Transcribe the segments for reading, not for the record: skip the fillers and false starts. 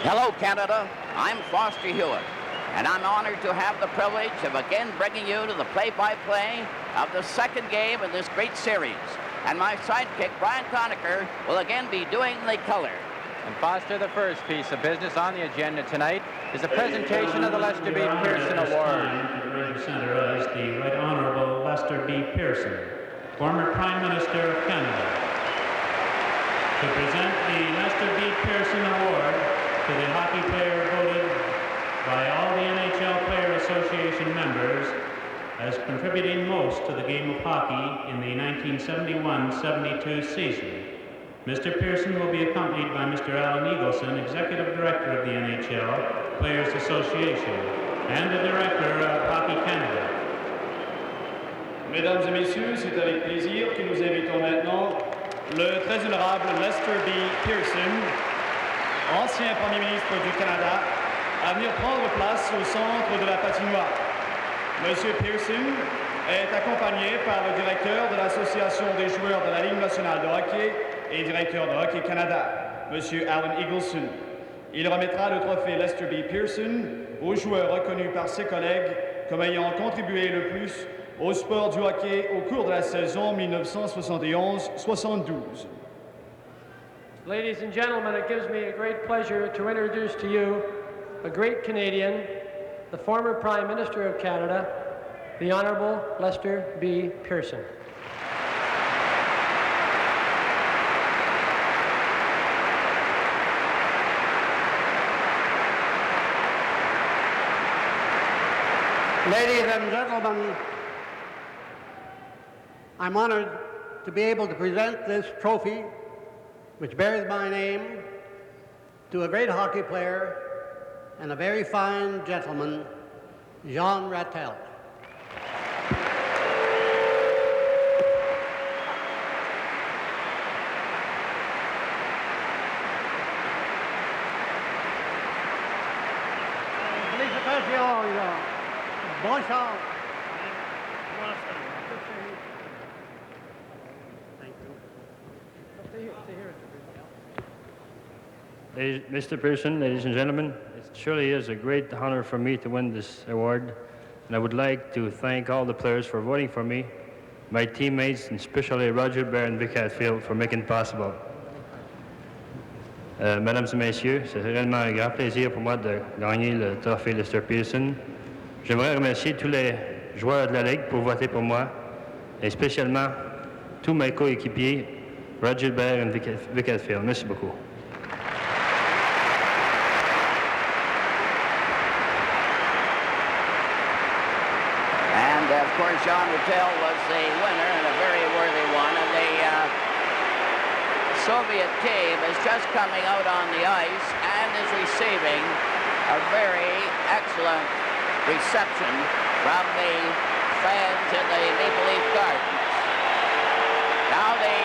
Hello, Canada. I'm Foster Hewitt, and I'm honored to have the privilege of again bringing you to the play-by-play of the second game in this great series. And my sidekick, Brian Conacher, will again be doing the color. And Foster, the first piece of business on the agenda tonight is a presentation of the Lester B. Pearson Award. To the center is the Right Honorable Lester B. Pearson, former Prime Minister of Canada. To present the Lester B. Pearson Award to the hockey player voted by all the NHL Player Association members as contributing most to the game of hockey in the 1971-72 season. Mr. Pearson will be accompanied by Mr. Alan Eagleson, Executive Director of the NHL Players Association and the Director of Hockey Canada. Mesdames et messieurs, c'est avec plaisir que nous invitons maintenant le très honorable Lester B. Pearson, ancien Premier ministre du Canada, à venir prendre place au centre de la patinoire. Monsieur Pearson est accompagné par le directeur de l'Association des joueurs de la Ligue nationale de hockey et directeur de Hockey Canada, Monsieur Alan Eagleson. Il remettra le trophée Lester B. Pearson aux joueurs reconnus par ses collègues comme ayant contribué le plus au sport du hockey au cours de la saison 1971-72. Ladies and gentlemen, it gives me a great pleasure to introduce to you a great Canadian, the former Prime Minister of Canada, the Honorable Lester B. Pearson. Ladies and gentlemen, I'm honored to be able to present this trophy, which bears my name, to a great hockey player and a very fine gentleman, Jean Rattel. Mr. Pearson, ladies and gentlemen, it surely is a great honor for me to win this award, and I would like to thank all the players for voting for me, my teammates, and especially Roger Bear and Vic Hatfield for making it possible. Mesdames et messieurs, c'est réellement un grand plaisir pour moi de gagner le trophée Lester Pearson. J'aimerais remercier tous les joueurs de la Ligue pour voter pour moi, et spécialement tous mes coéquipiers, Roger Bear et Vic Hatfield. Merci beaucoup. Of course, Jean Rattel was the winner and a very worthy one. And the Soviet team is just coming out on the ice and is receiving a very excellent reception from the fans in the Maple Leaf Gardens. Now the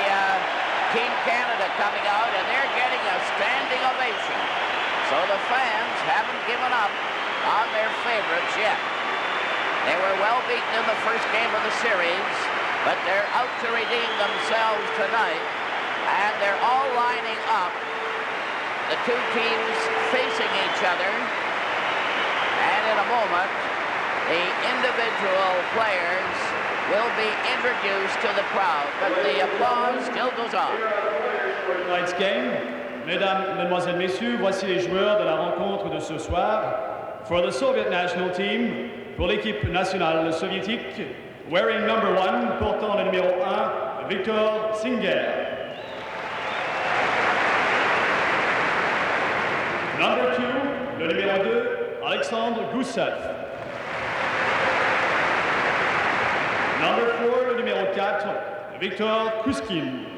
Team Canada coming out, and they're getting a standing ovation. So the fans haven't given up on their favorites yet. They were well beaten in the first game of the series, but they're out to redeem themselves tonight, and they're all lining up, the two teams facing each other, and in a moment, the individual players will be introduced to the crowd, but the applause still goes on. Tonight's game, mesdames, mesdemoiselles, messieurs, voici les joueurs de la rencontre de ce soir. For the Soviet national team, pour l'équipe nationale soviétique, wearing number 1, portant le numéro 1, Victor Singer. Number 2, le numéro 2, Alexandre Gusef. Number 4, le numéro 4, Victor Kuzkin.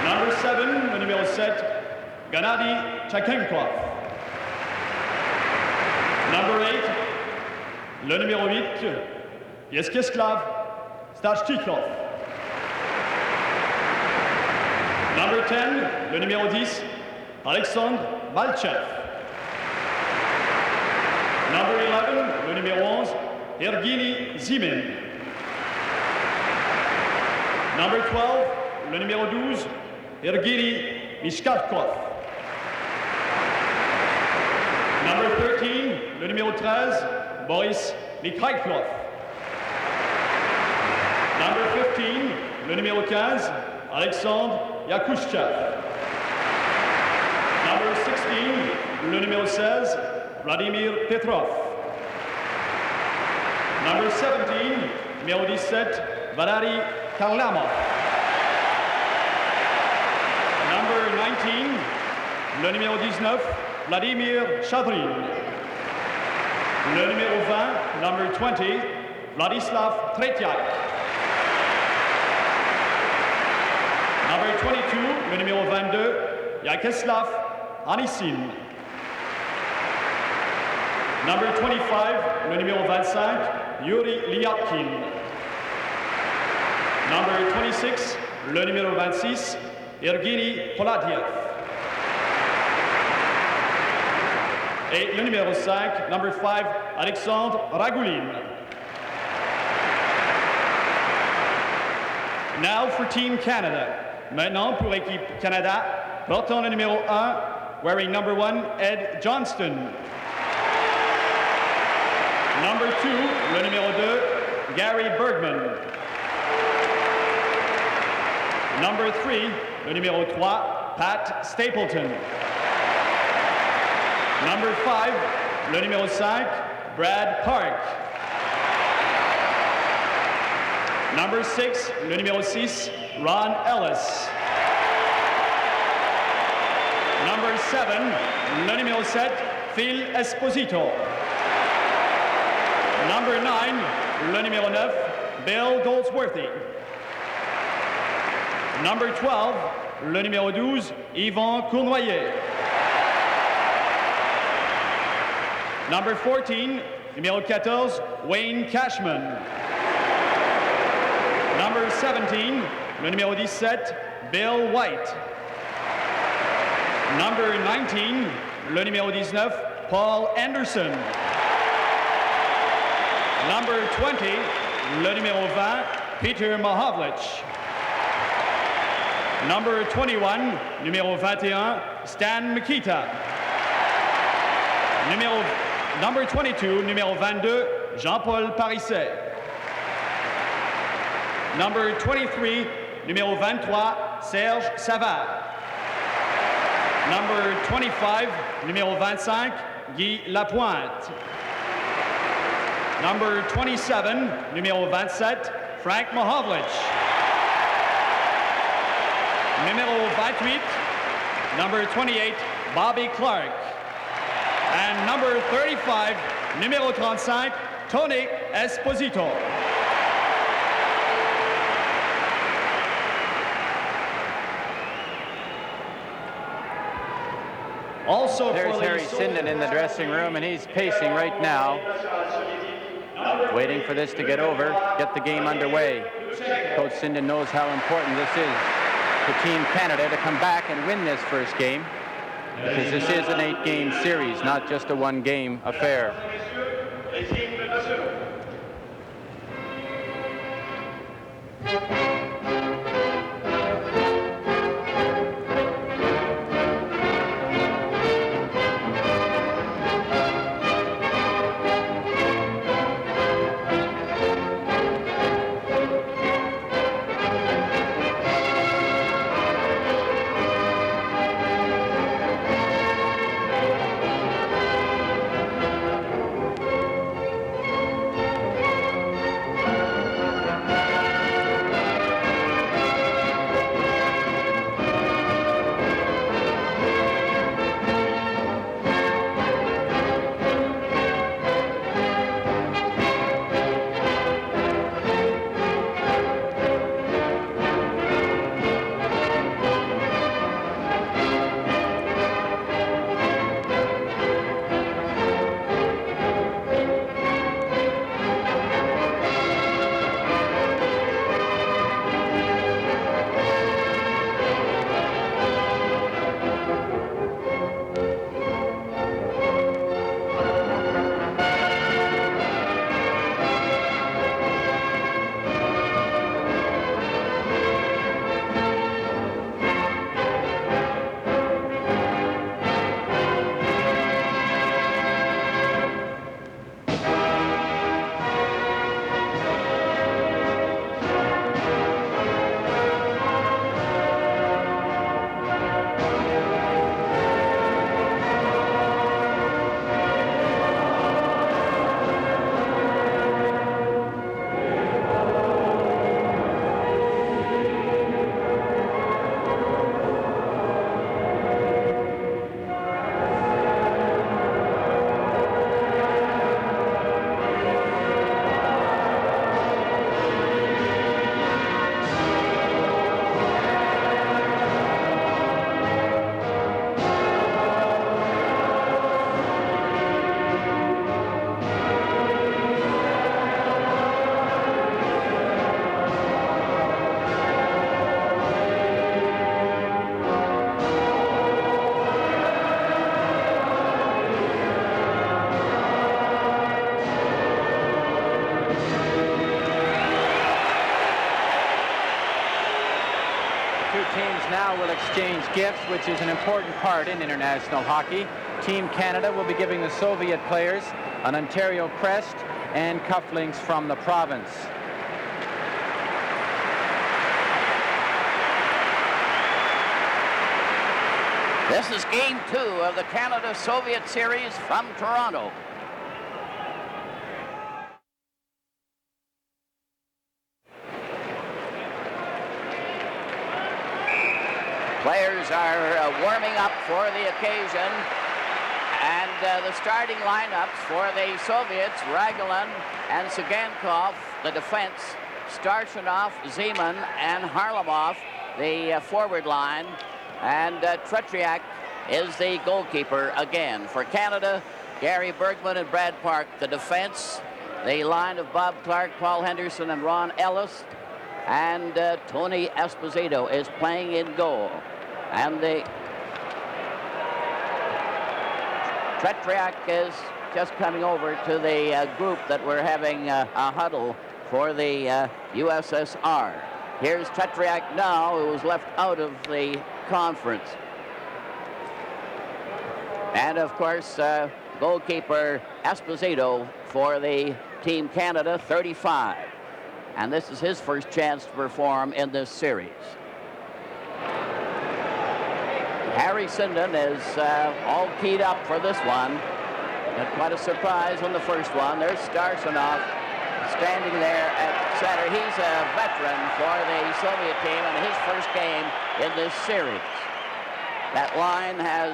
Number 7, le numéro 7, Gennady Tchakenkov. Number 8, le numéro 8, Yeskislav Stachtikov. Number 10, le numéro 10, Alexandre Malchev. Number 11, le numéro 11, Ergini Zimin. Number 12, le numéro 12, Ergini Mishkavkov. Number 13, le numéro 13, Boris Mikhailov. Number 15, le numéro 15, Alexandre Yakushchev. Number 16, le numéro 16, Vladimir Petrov. Number 17, numéro 17, Valery Karlamov. Number 19, le numéro 19, Vladimir Chadrin. Le numéro 20, number 20, Vladislav Tretьяк. Number 22, le numéro 22, Yakeslav Anisin. Number 25, le numéro 25, Yuri Lyatkin. Number 26, le numéro 26, Evgeny Poladiev. Et le numéro 5, number 5, Alexandre Ragulin. Now for Team Canada. Maintenant pour l'équipe Canada, portant le numéro 1, wearing number 1, Ed Johnston. Number 2, le numéro 2, Gary Bergman. Number 3, le numéro 3, Pat Stapleton. Number 5, le numéro 5, Brad Park. Number 6, le numéro 6, Ron Ellis. Number 7, le numéro 7, F.Éspozito. Number 9, le numéro 9, Bill Goldsworthy. Number 12, le numéro 12, Yvan Kurnouaiye. Number 14, numéro 14, Wayne Cashman. Number 17, le numéro 17, Bill White. Number 19, le numéro 19, Paul Anderson. Number 20, le numéro 20, Peter Machowicz. Number 21, numéro 21, Stan Mikita. Number 22, numéro 22, Jean-Paul Parisse. Number 23, numéro 23, Serge Savard. Number 25, numéro 25, Guy Lapointe. Number 27, numéro 27, Frank Machowicz. Numéro 28, number 28, Bobby Clark. And number 35, numéro 35, Tony Esposito. Also, there's Harry Sinden in the dressing room, and he's pacing right now, waiting for this to get over, get the game underway. Coach Sinden knows how important this is to Team Canada to come back and win this first game, because this is an 8-game series, not just a 1-game affair. now will exchange gifts, which is an important part in international hockey. Team Canada will be giving the Soviet players an Ontario crest and cufflinks from the province. This is Game 2 of the Canada-Soviet series from Toronto. Players are warming up for the occasion, and the starting lineups for the Soviets: Ragulin and Цыганков, the defense; Starshinov, Zeman, and Harlamov, the forward line; and Tretьяк is the goalkeeper again. For Canada, Gary Bергman and Brad Park, the defense; the line of Bob Clark, Paul Henderson, and Ron Ellis; and Tony Esposito is playing in goal. And the Tretьяk is just coming over to the group that we're having a huddle for the USSR. Here's Tretьяk now, who was left out of the conference. And of course, goalkeeper Esposito for the Team Canada, 35. And this is his first chance to perform in this series. Harry Sinden is all keyed up for this one. And quite a surprise on the first one. There's Starshinov standing there at center. He's a veteran for the Soviet team and his first game in this series. That line has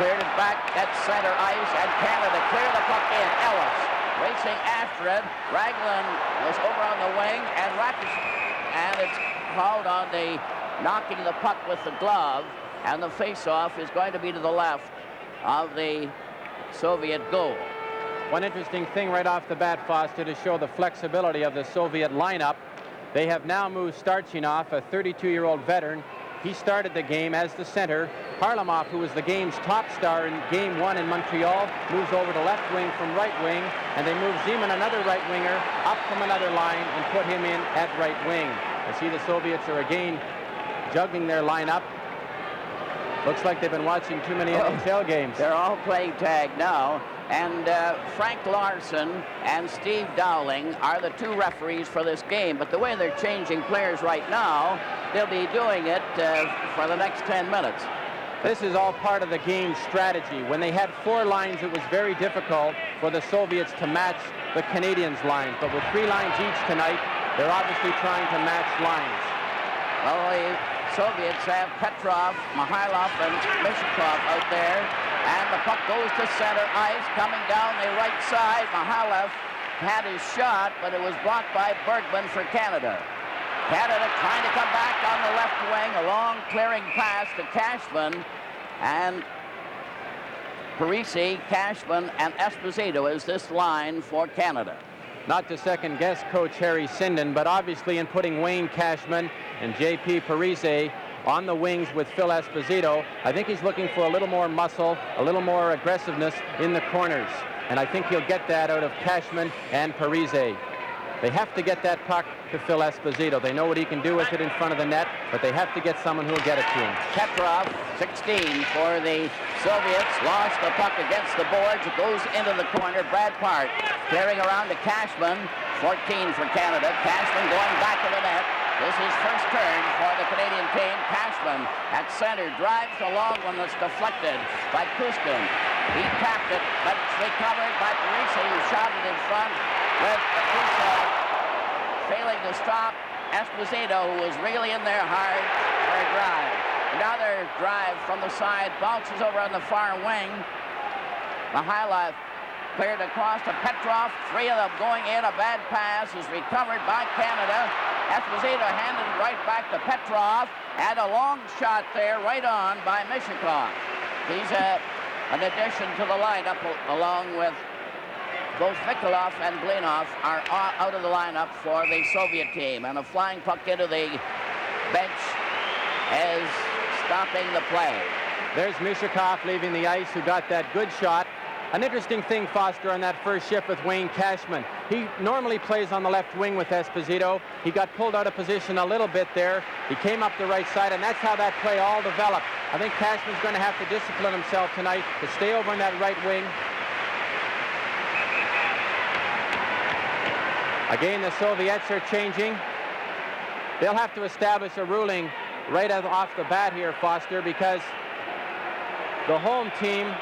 cleared it back at center ice, and Canada clear the puck in. Ellis racing after it. Ragulin was over on the wing, and it's called on the knocking the puck with the glove, and the face-off is going to be to the left of the Soviet goal. One interesting thing right off the bat, Foster, to show the flexibility of the Soviet lineup. They have now moved Starshinov, a 32-year-old veteran. He started the game as the center. Harlamov, who was the game's top star in Game 1 in Montreal, moves over to left wing from right wing, and they move Zeman, another right winger, up from another line and put him in at right wing. I see the Soviets are again juggling their lineup. Looks like they've been watching too many NHL games. They're all playing tag now. And Frank Larsen and Steve Doulинг are the two referees for this game. But the way they're changing players right now, they'll be doing it for the next 10 minutes. This is all part of the game's strategy. When they had 4 lines, it was very difficult for the Soviets to match the Canadians' lines. But with 3 lines each tonight, they're obviously trying to match lines. Well, the Soviets have Petrov, Mikhailov, and Mishkov out there. And the puck goes to center ice, coming down the right side. Mikhailov had his shot, but it was blocked by Bергman for Canada. Canada trying to come back on the left wing, a long clearing pass to Cashman. And Parisi, Cashman, and Esposito is this line for Canada. Not to second-guess Coach Harry Sinden, but obviously in putting Wayne Cashman and J.P. Parisi on the wings with Phil Esposito, I think he's looking for a little more muscle, a little more aggressiveness in the corners. And I think he'll get that out of Cashman and Parisi. They have to get that puck to Phil Esposito. They know what he can do with it in front of the net, but they have to get someone who will get it to him. Petrov, 16 for the Soviets, lost the puck against the boards. It goes into the corner. Brad Park clearing around to Cashman, 14 for Canada. Cashman going back to the net. This is first turn for the Canadian team. Cashman at center drives the long one that's deflected by Kuzькин. He tapped it, but it's recovered by Parisi, who shot it in front with Gusef failing to stop Esposito, who was really in there hard for a drive. Another drive from the side, bounces over on the far wing. Mikhailov cleared across to Petrov. 3 of them going in. A bad pass is recovered by Canada. Esposito handed it right back to Petrov. And a long shot there, right on by Mishkov. He's an addition to the lineup, along with both Mikhailov and Blinov are out of the lineup for the Soviet team. And a flying puck into the bench is stopping the play. There's Mishkov leaving the ice, who got that good shot. An interesting thing, Foster, on that first shift with Wayne Cashman. He normally plays on the left wing with Esposito. He got pulled out of position a little bit there. He came up the right side, and that's how that play all developed. I think Cashman's going to have to discipline himself tonight to stay over in that right wing. Again, the Soviets are changing. They'll have to establish a ruling right off the bat here, Foster, because the home team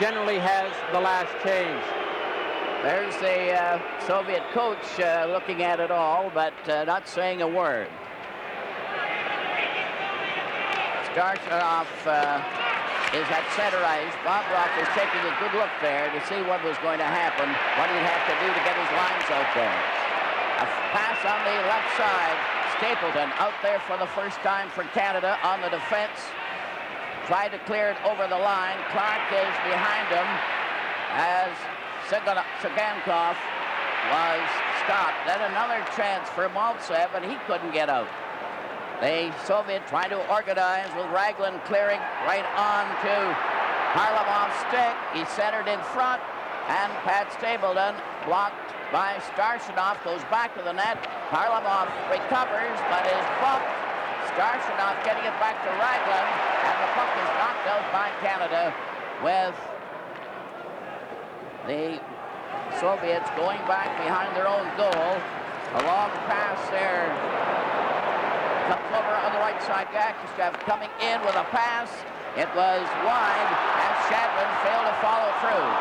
generally has the last change. There's the Soviet coach looking at it all, but not saying a word. Starshanov is at center ice. Bobroff is taking a good look there to see what was going to happen, what he'd have to do to get his lines out there. A pass on the left side. Stapleton out there for the first time for Canada on the defense. Tried to clear it over the line. Clark is behind him as Цыганкov was stopped. Then another chance for Maltsev, and he couldn't get out. The Soviet trying to organize with Ragulin clearing right on to Harlamov's stick. He centered in front, and Pat Stapleton blocked by Starshanov, goes back to the net. Harlamov recovers, but is bumped. Starshanov getting it back to Ragulin, and the puck is knocked out by Canada with the Soviets going back behind their own goal. A long pass there. Comes over on the right side. Yakishev coming in with a pass. It was wide, and Shadman failed to follow through.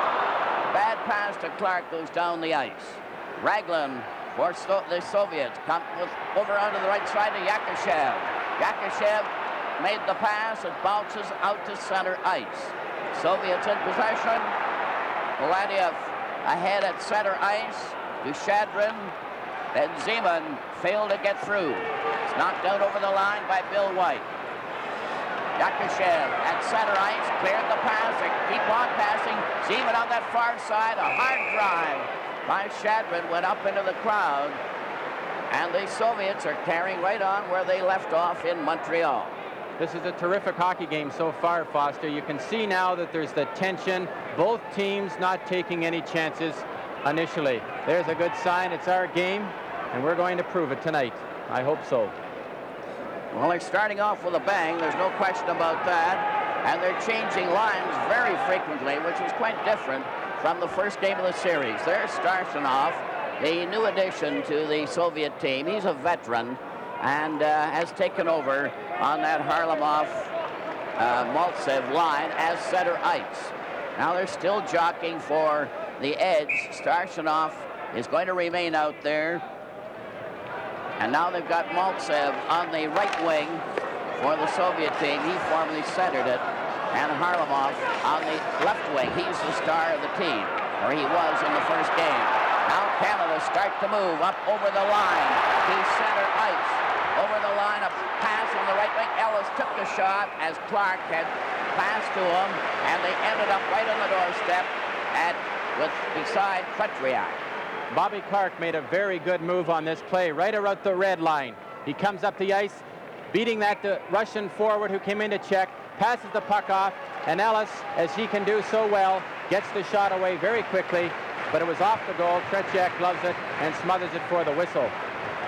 Bad pass to Clark, goes down the ice. Ragulin for the Soviets comes over onto the right side to Yakishev. Yakishev made the pass. It bounces out to center ice. Soviets in possession. Vladiev ahead at center ice to Shadrin. Then Zeman failed to get through. It's knocked out over the line by Bill White. Yakishev at center ice, cleared the pass. They keep on passing. Zeman on that far side, a hard drive by Shadrin went up into the crowd. And the Soviets are carrying right on where they left off in Montreal. This is a terrific hockey game so far, Foster. You can see now that there's the tension. Both teams not taking any chances initially. There's a good sign. It's our game, and we're going to prove it tonight. I hope so. Well, they're starting off with a bang. There's no question about that. And they're changing lines very frequently, which is quite different from the first game of the series. There's Starshanov, the new addition to the Soviet team. He's a veteran and has taken over on that Harlamov-Maltsev line as center ice. Now they're still jockeying for the edge. Starshanov is going to remain out there. And now they've got Maltsev on the right wing for the Soviet team. He formerly centered it. And Harlamov on the left wing. He's the star of the team, or he was in the first game. Now Canada start to move up over the line to center ice. Over the line, a pass on the right wing. Ellis took the shot as Clark had passed to him, and they ended up right on the doorstep beside Tretьяк. Bobby Clark made a very good move on this play, right around the red line. He comes up the ice, beating that Russian forward who came in to check, passes the puck off, and Ellis, as he can do so well, gets the shot away very quickly, but it was off the goal. Tretьяк gloves it and smothers it for the whistle.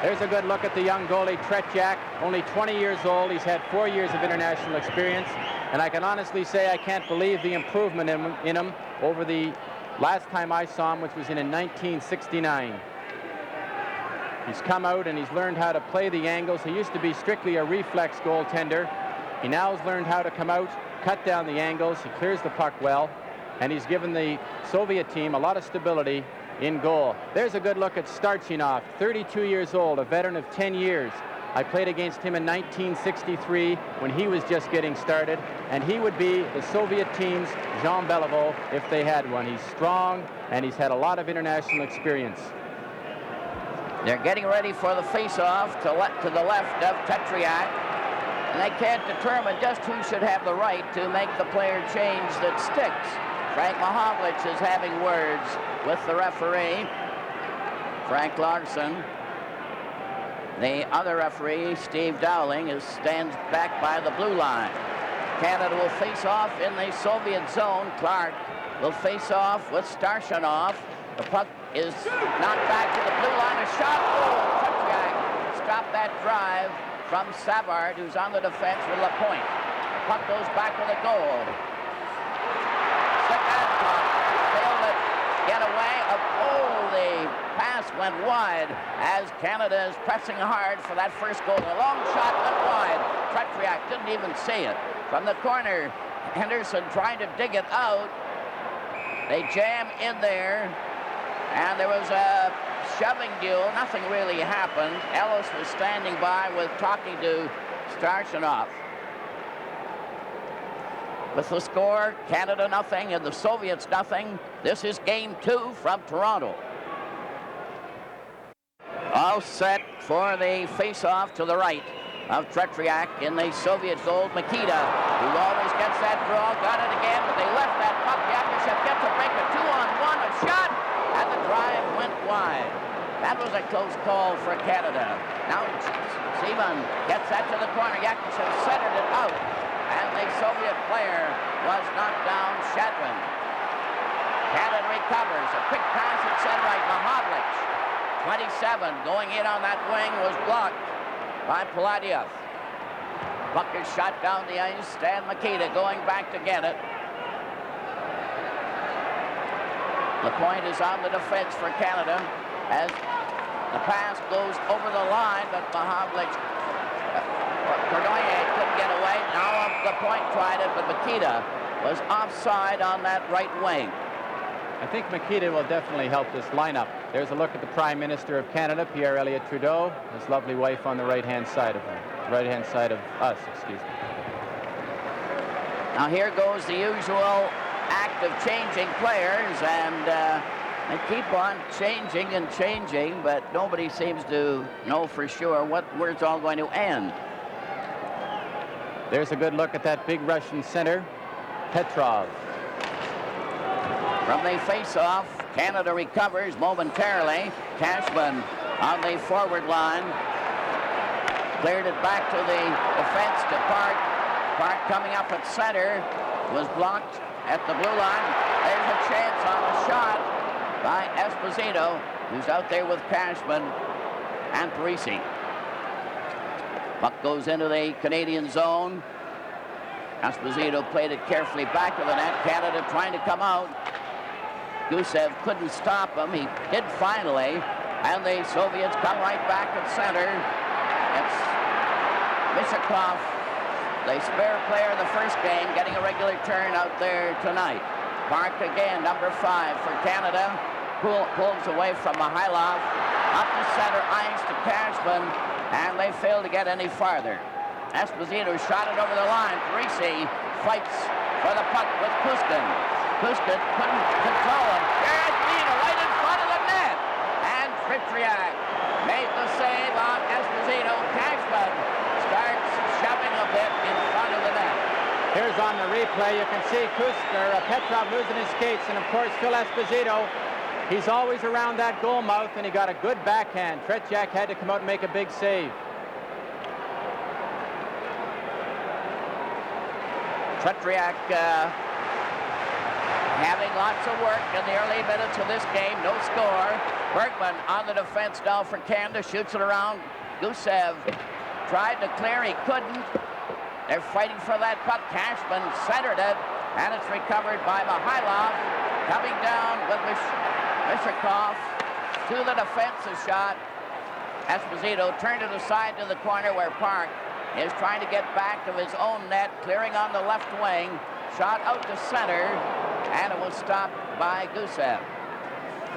There's a good look at the young goalie, Tretьяk, only 20 years old. He's had 4 years of international experience, and I can honestly say I can't believe the improvement in him over the last time I saw him, which was in 1969. He's come out and he's learned how to play the angles. He used to be strictly a reflex goaltender. He now has learned how to come out, cut down the angles. He clears the puck well, and he's given the Soviet team a lot of stability in goal. There's a good look at Starchinov, 32 years old, a veteran of 10 years. I played against him in 1963 when he was just getting started, and he would be the Soviet team's Jean Beliveau if they had one. He's strong, and he's had a lot of international experience. They're getting ready for the face-off to the left of Tretьяк, and they can't determine just who should have the right to make the player change that sticks. Frank Machowicz is having words with the referee, Frank Larsen. The other referee, Steve Dowling, stands back by the blue line. Canada will face off in the Soviet zone. Clark will face off with Starshanov. The puck is knocked back to the blue line. A shot. Oh, Tretьяк stopped that drive from Savar, who's on the defense with Lapойnт. Puck goes back to the goal. Cıganков failed to get away. Oh, the pass went wide as Canada is pressing hard for that first goal. A long shot went wide. Tretьяк didn't even see it. From the corner, Hendерson trying to dig it out. They jam in there, and there was a shoving duel. Nothing really happened. Ellis was standing by talking to Starchinov. With the score, Canada nothing and the Soviets nothing. This is game 2 from Toronto. All set for the face-off to the right of Tretьяk in the Soviet goal. Mikita, who always gets that draw, got it again, but they left that puck. Yakushev gets a break, a 2-on-1, a shot, and the drive went wide. That was a close call for Canada. Now Seaman gets that to the corner. Yakushev centered it out, and the Soviet player was knocked down. Shadwin. Canada recovers. A quick pass at center right. Mahowlich, 27, going in on that wing, was blocked by Paladiev. Puck is shot down the ice. Stan Mikita going back to get it. Lapойnт is on the defense for Canada as the pass goes over the line, but Mahowlich, Kurnuaiye couldn't get away. Now Lapойnт tried it, but Mikita was offside on that right wing. I think Mikita will definitely help this lineup. There's a look at the Prime Minister of Canada, Pierre Elliott Trudeau, his lovely wife on the right-hand side of him. Right-hand side of us, excuse me. Now here goes the usual act of changing players, and they keep on changing and changing, but nobody seems to know for sure where it's all going to end. There's a good look at that big Russian center, Petrov. From the face-off, Canada recovers momentarily. Cashman on the forward line. Cleared it back to the defense to Park. Park coming up at center. Was blocked at the blue line. There's a chance on a shot by Esposito, who's out there with Cashman and Parisi. Puck goes into the Canadian zone. Esposito played it carefully back of the net. Canada trying to come out. Gusев couldn't stop him. He did finally, and the Soviets come right back at center. It's Mishakov, the spare player of the first game, getting a regular turn out there tonight. Park again, number 5 for Canada. Pulls away from Mihailov. Up the center ice to Cashman, and they fail to get any farther. Esposito shot it over the line. Parisi fights for the puck with Kuzькин. Kuzькин couldn't control him. There's Lina right in front of the net. And Tretьяк made the save on Esposito. Cashman starts shoving a bit in front of the net. Here's on the replay, you can see Petrov losing his skates, and of course Phil Esposito, he's always around that goal mouth, and he got a good backhand. Tretьяк had to come out and make a big save. Tretьяk having lots of work in the early minutes of this game. No score. Bергman on the defense now for Canada. Shoots it around. Gusев tried to clear. He couldn't. They're fighting for that puck. Cashman centered it, and it's recovered by Mihailov. Coming down with Mishakov to the defensive shot. Esposito turned it aside to the corner where Park is trying to get back to his own net, clearing on the left wing. Shot out to center, and it was stopped by Gusев.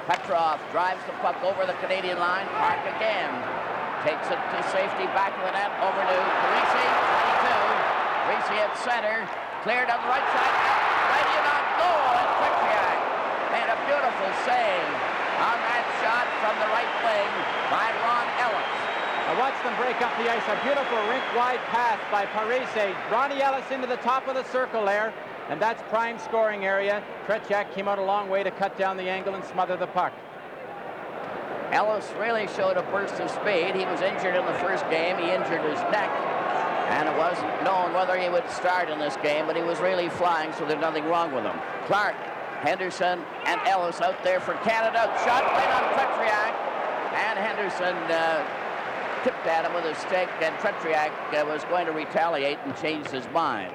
Petrov drives the puck over the Canadian line. Park again takes it to safety, back of the net, over to Parisi, 22. Parisi at center, cleared on the right side, right in on goal, and Tretьяk made a beautiful save on that shot from the right wing by Ron Ellis. Now watch them break up the ice. A beautiful rink-wide pass by Parisi. Ronnie Ellis into the top of the circle there, and that's prime scoring area. Tretьяk came out a long way to cut down the angle and smother the puck. Ellis really showed a burst of speed. He was injured in the first game. He injured his neck, and it wasn't known whether he would start in this game, but he was really flying, so there's nothing wrong with him. Clark Henderson and Ellis out there for Canada. Shot right on Tretьяк, and Henderson tipped at him with a stick, and Tretьяk was going to retaliate and changed his mind.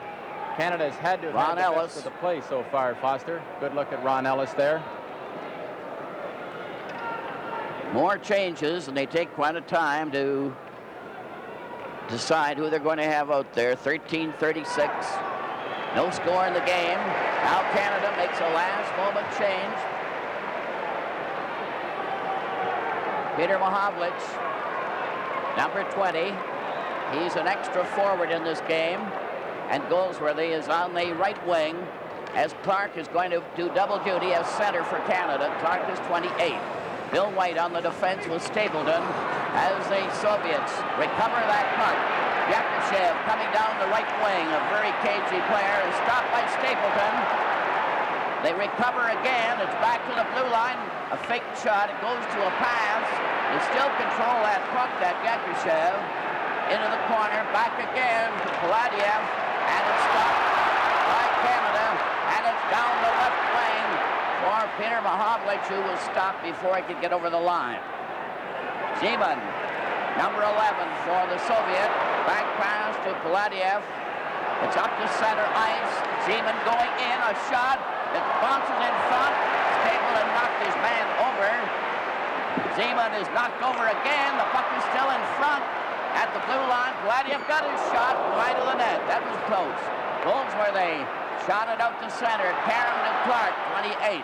Canada's had to have had the best of the play so far, Foster. Good look at Ron Ellis there. More changes, and they take quite a time to decide who they're going to have out there. 13:36. No score in the game. Now Canada makes a last-moment change. Peter Machowicz, number 20. He's an extra forward in this game. And Goldsworthy is on the right wing as Clark is going to do double duty as center for Canada. Clark is 28. Bill White on the defense with Stapleton as the Soviets recover that puck. Yakushev coming down the right wing, a very cagey player, is stopped by Stapleton. They recover again. It's back to the blue line. A fake shot. It goes to a pass. They still control that puck, that Yakushev. Into the corner. Back again to Paladiev. And it's stopped by Canada. And it's down the left wing for Peter Machowicz, who was stopped before he could get over the line. Zeman, number 11 for the Soviet. Back pass to Paladiev. It's up to center ice. Zeman going in. A shot. It bounces in front. Stapleton knocked his man over. Zeman is knocked over again. The puck is still in front at the blue line. Paladiev got his shot wide of the net. That was close. Goldsworthy shot it out to center. Caron to Clark, 28.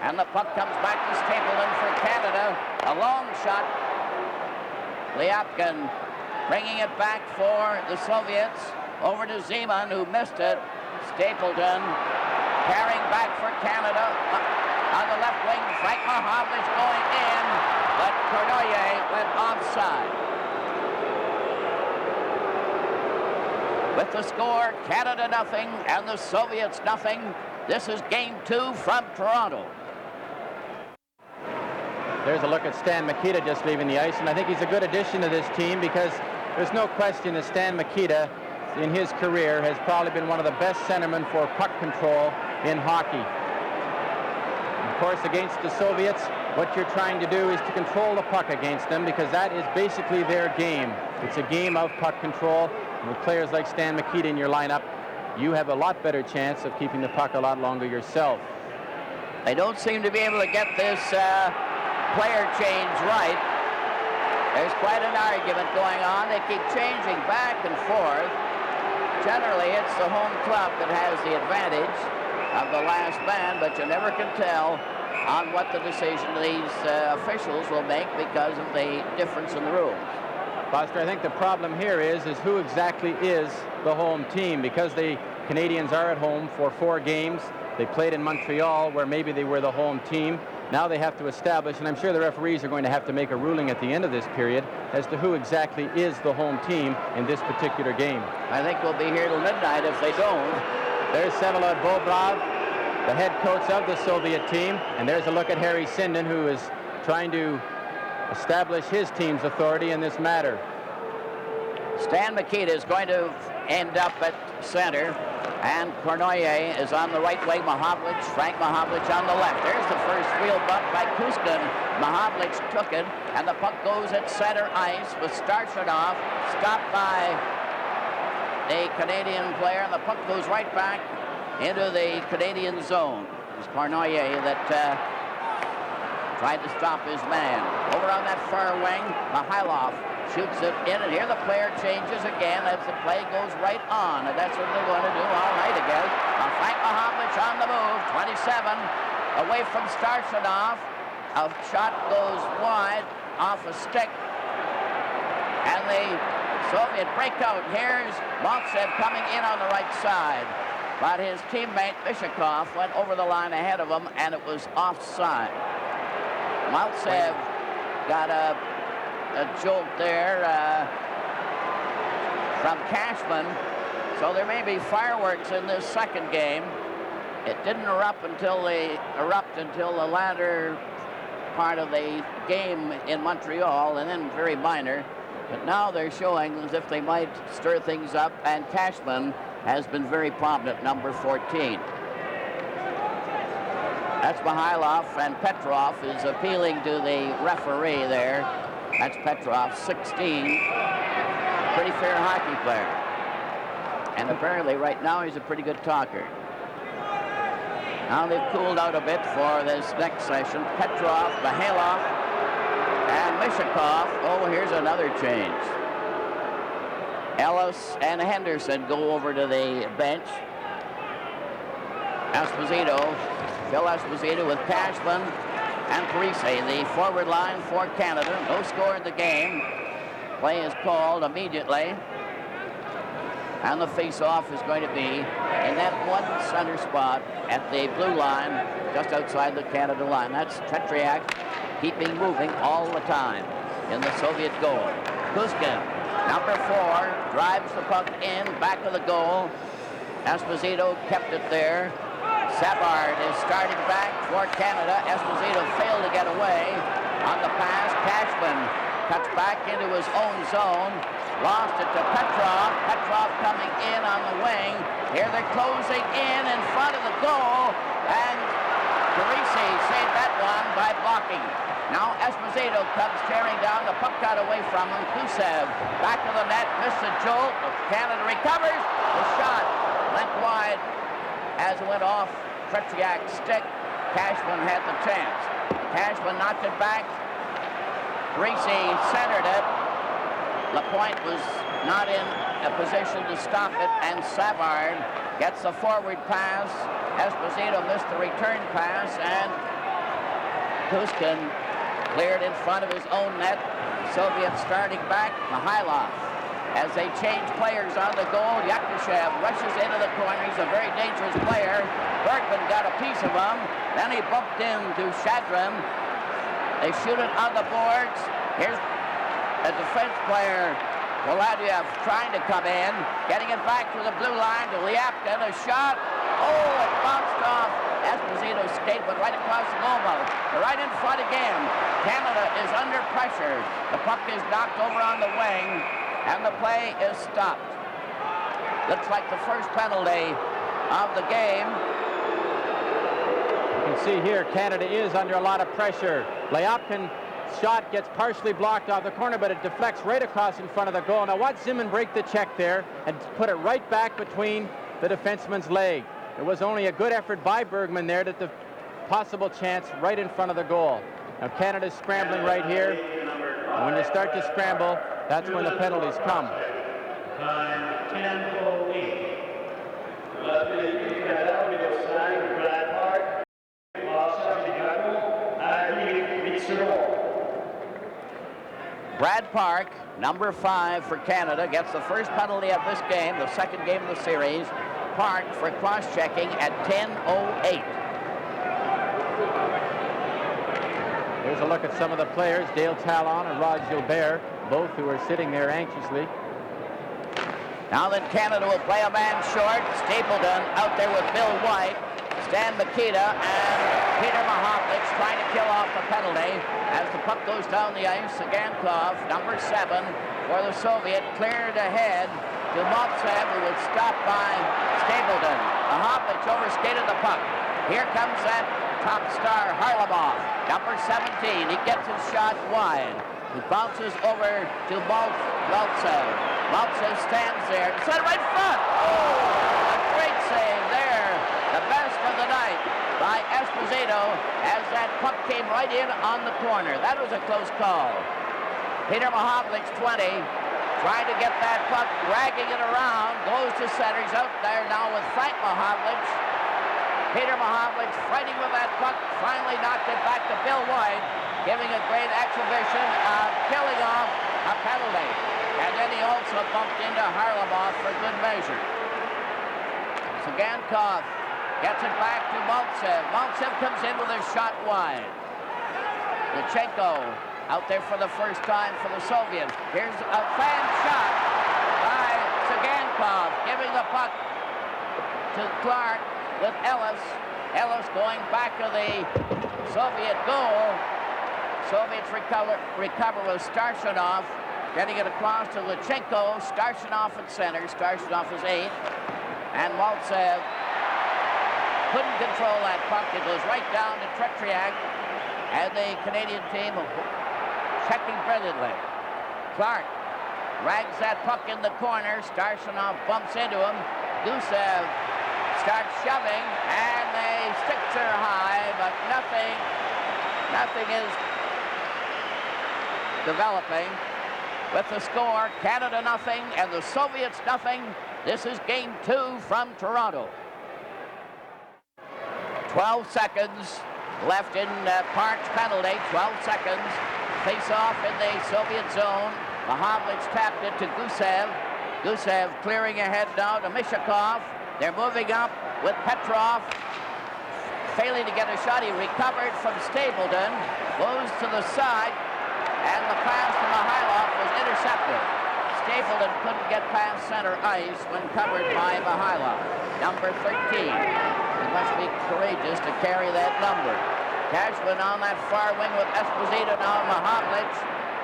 And the puck comes back to Stapleton for Canada. A long shot. Lyapkin bringing it back for the Soviets. Over to Zeman, who missed it. Stapleton carrying back for Canada. On the left wing, Frank Machowicz going in, but Kurnouye went offside. With the score, Canada nothing and the Soviets nothing. This is game 2 from Toronto. There's a look at Stan Mikita just leaving the ice, and I think he's a good addition to this team because there's no question that Stan Mikita in his career has probably been one of the best centermen for puck control in hockey. Of course, against the Soviets, what you're trying to do is to control the puck against them because that is basically their game. It's a game of puck control. And with players like Stan Mikita in your lineup, you have a lot better chance of keeping the puck a lot longer yourself. They don't seem to be able to get this player change right. There's quite an argument going on. They keep changing back and forth. Generally, it's the home club that has the advantage of the last man, but you never can tell on what the decision these officials will make because of the difference in the rules. Foster, I think the problem here is who exactly is the home team, because the Canadians are at home for 4 games. They played in Montreal where maybe they were the home team. Now they have to establish, and I'm sure the referees are going to have to make a ruling at the end of this period as to who exactly is the home team in this particular game. I think we'll be here till midnight if they don't. There's Vsevolod Bobrov, the head coach of the Soviet team, and there's a look at Harry Sinden, who is trying to establish his team's authority in this matter. Stan Mikita is going to end up at center, and Kurnouye is on the right wing. Machowicz, Frank Machowicz on the left. There's the first wheel bump by Kuzькин. Machowicz took it, and the puck goes at center ice with Starchinov, stopped by a Canadian player, and the puck goes right back into the Canadian zone. It's Kurnouye that tried to stop his man. Over on that far wing, Mihailov shoots it in, and here the player changes again as the play goes right on, and that's what they're going to do all night again. Frank Machowicz on the move, 27, away from Starchinov. A shot goes wide off a stick, and the Soviet breakout. Here's Maltsev coming in on the right side, but his teammate Bishakov went over the line ahead of him, and it was offside. Maltsev got a jolt there from Cashman, so there may be fireworks in this second game. It didn't erupt until the latter part of the game in Montreal, and then very minor. But now they're showing as if they might stir things up, and Cashman has been very prominent, number 14. That's Mihailov, and Petrov is appealing to the referee there. That's Petrov, 16. Pretty fair hockey player. And apparently right now he's a pretty good talker. Now they've cooled out a bit for this next session. Petrov, Mihailov, and Mishakov. Oh, here's another change. Ellis and Henderson go over to the bench. Esposito, Phil Esposito with Cashman and Parisi, the forward line for Canada. No score in the game. Play is called immediately. And the face-off is going to be in that one center spot at the blue line, just outside the Canada line. That's Tretyak keeping moving all the time in the Soviet goal. Kuzkin, number 4, drives the puck in, back of the goal. Esposito kept it there. Saward is starting back for Canada. Esposito failed to get away on the pass. Cashman cuts back into his own zone. Lost it to Petrov. Petrov coming in on the wing. Here they're closing in front of the goal. And Parisi saved that one by blocking. Now Esposito comes tearing down. The puck got away from him. Gusев back of the net. Missed the jolt. Canada recovers. The shot went wide as it went off Tretjak's stick. Cashman had the chance. Cashman knocked it back. Parisi centered it. Lapойnт was not in a position to stop it, and Savard gets the forward pass. Esposito missed the return pass, and Kuzkin cleared in front of his own net. Soviets starting back. Mihailov, as they change players on the goal. Yakushev rushes into the corner. He's a very dangerous player. Bергman got a piece of him. Then he bumped into Shadrin. They shoot it on the boards. Here's a defense player, Voladiev, trying to come in, getting it back to the blue line to Lyapkin. A shot. Oh, it bounced off Esposito's skate, but right across the goal mouth. They're right in front again. Canada is under pressure. The puck is knocked over on the wing, and the play is stopped. Looks like the first penalty of the game. You can see here Canada is under a lot of pressure. Lyapkin shot gets partially blocked off the corner, but it deflects right across in front of the goal. Now watch Zimin break the check there and put it right back between the defenseman's leg. It was only a good effort by Bергman there that the possible chance right in front of the goal. Now Canada's scrambling right here. And when you start to scramble, that's when the penalties come. Time 10:08. Brad Park, number 5 for Canada, gets the first penalty of this game, the second game of the series. Park for cross-checking at 10:08. Here's a look at some of the players, Dale Talon and Rod Gilbert, both who are sitting there anxiously. Now then Canada will play a man short. Stapleton out there with Bill White, Stan Mikita, and Peter Machowicz trying to kill off the penalty. As the puck goes down the ice, Tsygankov, number 7 for the Soviet, cleared ahead to Maltsev, who was stopped by Stapleton. Machowicz overskated the puck. Here comes that top star, Harlamov, number 17. He gets his shot wide. He bounces over to Maltsev. Maltsev stands there. It's right front. Oh, a great save there. The best of the night by Esposito as that puck came right in on the corner. That was a close call. Peter Machowicz, 20, trying to get that puck, dragging it around, goes to center. He's out there now with Frank Machowicz. Peter Machowicz fighting with that puck, finally knocked it back to Bill White, giving a great exhibition of killing off a penalty. And then he also bumped into Harlamov for good measure. Tsygankov gets it back to Maltsev. Maltsev comes in with a shot wide. Lutsenko out there for the first time for the Soviets. Here's a fan shot by Tsygankov, giving the puck to Clark with Ellis. Ellis going back to the Soviet goal. Soviets recover with Starshinov, getting it across to Lutsenko. Starshinov at center. Starshinov is 8. And Maltsev couldn't control that puck. It goes right down to Tretьяк, and the Canadian team checking brilliantly. Clark rags that puck in the corner. Starchinov bumps into him. Gusев starts shoving, and the sticks are high, but nothing is developing. With the score, Canada nothing and the Soviets nothing. This is game 2 from Toronto. 12 seconds left in Park's penalty. 12 seconds. Face off in the Soviet zone. Mahowicz tapped it to Gusев. Gusев clearing ahead now to Mishakov. They're moving up with Petrov. Failing to get a shot. He recovered from Stapleton. Goes to the side. And the pass to Mihailov was intercepted. Stapleton couldn't get past center ice when covered by Mihailov. Number 13. He must be courageous to carry that number. Cashman on that far wing with Esposito now. Mahowicz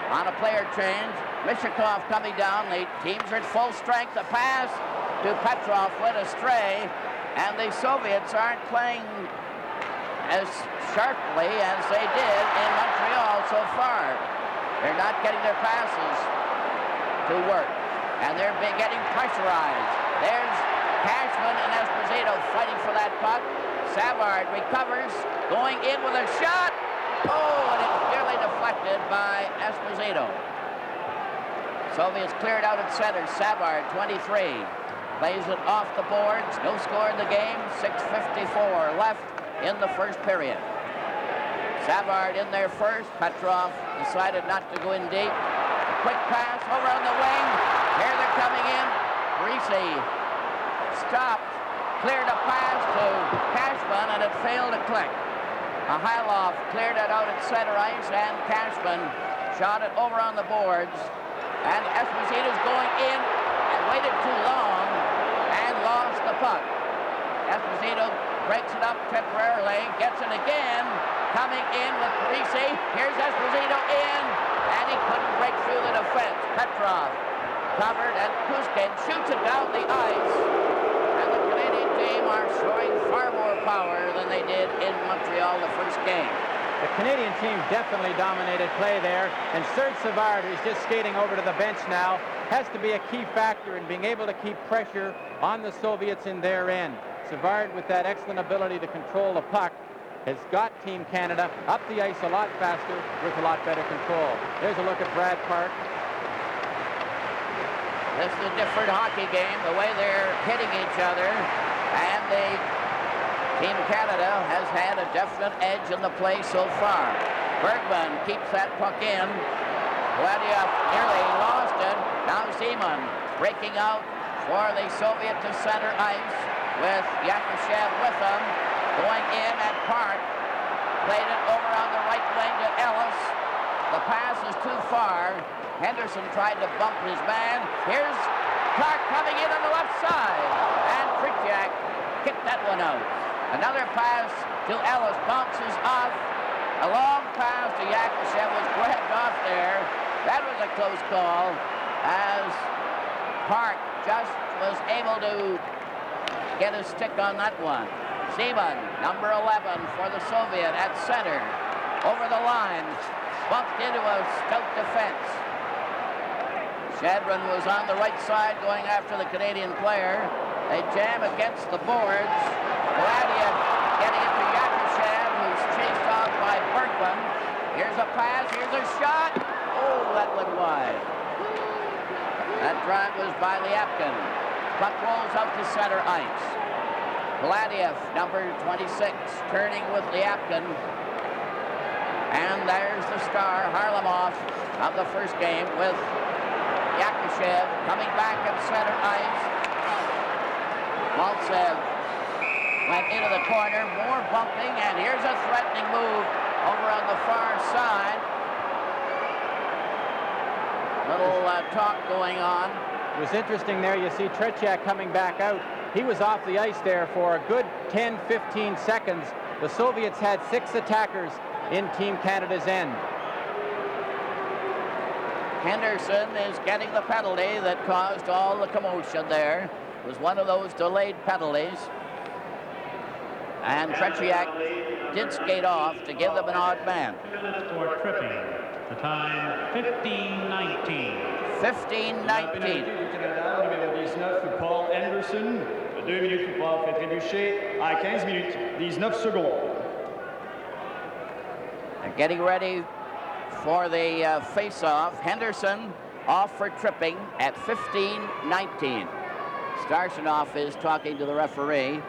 on a player change. Mishakov coming down. The teams are at full strength. The pass to Petrov went astray. And the Soviets aren't playing as sharply as they did in Montreal so far. They're not getting their passes to work, and they're getting pressurized. There's Cashman and Esposito fighting for that puck. Saward recovers, going in with a shot. Oh, and it's nearly deflected by Esposito. Soviets cleared out at center. Saward, 23, plays it off the boards. No score in the game. 6:54 left in the first period. Savard in there first. Petrov decided not to go in deep. A quick pass over on the wing. Here they're coming in. Parisi stopped, cleared a pass to Cashman, and it failed to click. Mihailov cleared it out at center ice, and Cashman shot it over on the boards. And Esposito's going in and waited too long and lost the puck. Esposito breaks it up temporarily, gets it again. Coming in with Parisi. Here's Esposito in, and he couldn't break through the defense. Petrov covered, and Kuzькин shoots it down the ice. And the Canadian team are showing far more power than they did in Montreal the first game. The Canadian team definitely dominated play there, and Serge Savard, who's just skating over to the bench now, has to be a key factor in being able to keep pressure on the Soviets in their end. Savard, with that excellent ability to control the puck, has got Team Canada up the ice a lot faster with a lot better control. There's a look at Brad Park. This is a different hockey game, the way they're hitting each other, and the Team Canada has had a definite edge in the play so far. Bергman keeps that puck in. Vladiev nearly lost it. Now Zeman breaking out for the Soviet to center ice with Yakushev with them. Going in at Park, played it over on the right wing to Ellis. The pass is too far. Henderson tried to bump his man. Here's Clark coming in on the left side. And Tretьяк kicked that one out. Another pass to Ellis, bounces off. A long pass to Yakushev was grabbed off there. That was a close call as Park just was able to get a stick on that one. Zeman, number 11 for the Soviet at center. Over the line, bumped into a stout defense. Shadron was on the right side going after the Canadian player. They jam against the boards. Vladiev getting it to Yakushev, who's chased off by Bергman. Here's a pass, here's a shot. Oh, that went wide. That drive was by Liapkin. Puck rolls out to center ice. Vladiev, number 26, turning with Liapkin. And there's the star, Harlamov, of the first game with Yakushev coming back at center ice. Maltsev went into the corner, more bumping, and here's a threatening move over on the far side. Little talk going on. It was interesting there. You see Tretьяк coming back out. He was off the ice there for a good 10-15 seconds. The Soviets had 6 attackers in Team Canada's end. Henderson is getting the penalty that caused all the commotion there. It was one of those delayed penalties. And Tretьяк did skate off to give them an odd man. For tripping. The time 15:19. 15:19. Du Canada, numéro 19 pour Paul Henderson. 2 minutes pour Paul fait trébucher à 15 minutes 19 secondes. They're getting ready for the face-off. Henderson off for tripping at 15:19. Starshinoff is talking to the referee.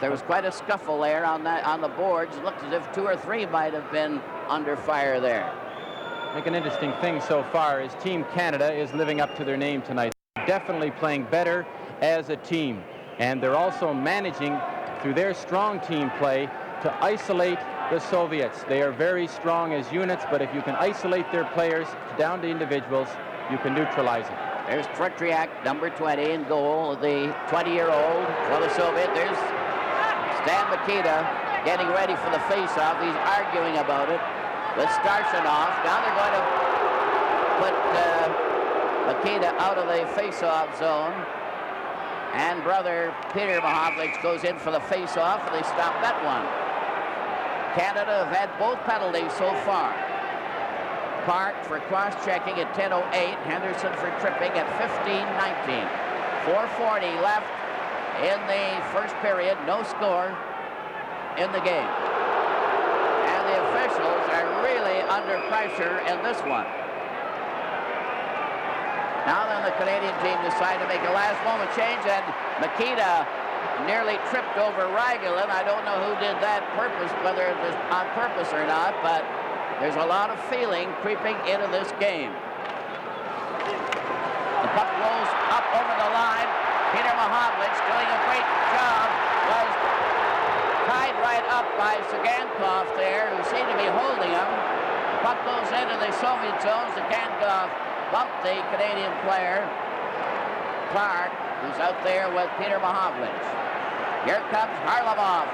There was quite a scuffle there on the boards. It looked as if 2 or 3 might have been under fire there. I think an interesting thing so far is Team Canada is living up to their name tonight. Definitely playing better as a team. And they're also managing, through their strong team play, to isolate the Soviets. They are very strong as units, but if you can isolate their players down to individuals, you can neutralize them. There's Tretьяк, number 20, in goal, the 20-year-old for the Soviet. There's Stan Mikita getting ready for the face-off. He's arguing about it with Starshinoff. Now they're going to put Mikita out of the face-off zone. And brother Peter Mahowicz goes in for the face-off, and they stop that one. Canada have had both penalties so far. Park for cross-checking at 10:08. Henderson for tripping at 15:19. 4:40 left in the first period. No score in the game. And the officials are really under pressure in this one. Now then, the Canadian team decided to make a last-moment change, and Mikita nearly tripped over Ragulin. I don't know who did that purpose, whether it was on purpose or not, but there's a lot of feeling creeping into this game. The puck rolls up over the line. Peter Mahowicz doing a great job. Was tied right up by Cıgankov there, who seemed to be holding him. The puck goes into the Soviet zone. Cıgankov bumped the Canadian player, Clark, who's out there with Peter Mahowicz. Here comes Harlamov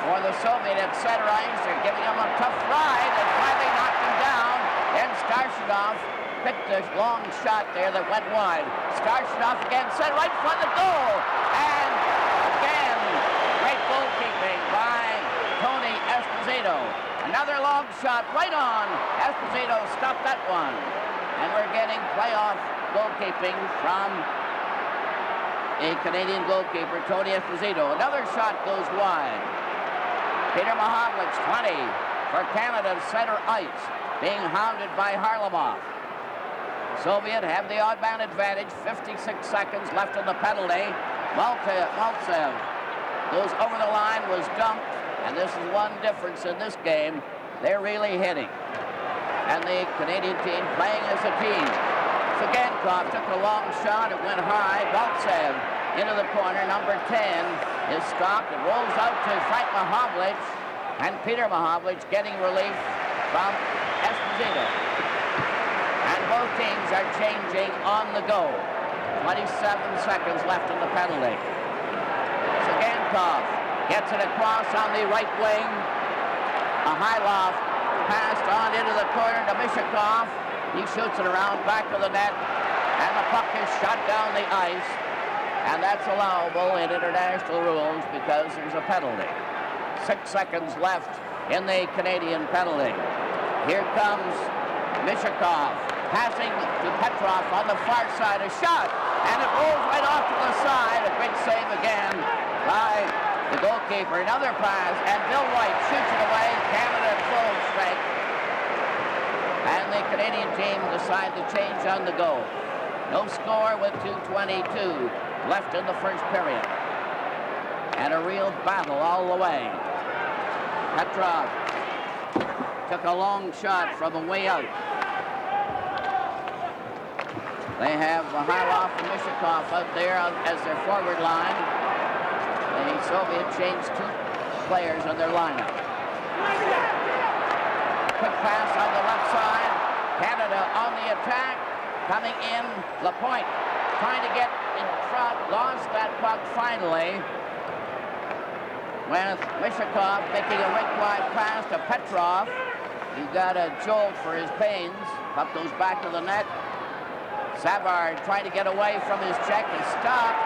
for the Soviet at center ice. They're giving him a tough ride and finally knocked him down. Then Starshinoff picked a long shot there that went wide. Starshinoff again set right in front of the goal. And again, great goalkeeping by Tony Esposito. Another long shot right on. Esposito stopped that one. And we're getting playoff goalkeeping from a Canadian goalkeeper, Tony Esposito. Another shot goes wide. Peter Mahowicz, 20 for Canada, center ice, being hounded by Harlamov. Soviet have the odd man advantage. 56 seconds left in the penalty. Maltsev goes over the line, was dumped, and this is one difference in this game. They're really hitting. And the Canadian team playing as a team. Cıgankov took a long shot. It went high. Goltsev into the corner. Number 10 is stopped. It rolls out to Frank Mahowicz. And Peter Mahowicz getting relief from Esposito. And both teams are changing on the go. 27 seconds left in the penalty. Cıgankov gets it across on the right wing. A high loft passed on into the corner to Mishakov. He shoots it around back of the net, and the puck is shot down the ice, and that's allowable in international rules because there's a penalty. 6 seconds left in the Canadian penalty. Here comes Mishakov, passing to Petrov on the far side, a shot, and it rolls right off to the side. A great save again by the goalkeeper. Another pass, and Bill White shoots it away. Canada at full strength. And the Canadian team decide to change on the go. No score with 2:22 left in the first period. And a real battle all the way. Petrov took a long shot from the way out. They have Harlov and Mishakov out there as their forward line. The Soviet changed 2 players on their lineup. Quick pass on the left side. Canada on the attack. Coming in, Lapойnт trying to get in front. Lost that puck finally. With Mishakov making a right-wide pass to Petrov. He got a jolt for his pains. Puck goes back to the net. Savard trying to get away from his check and stop.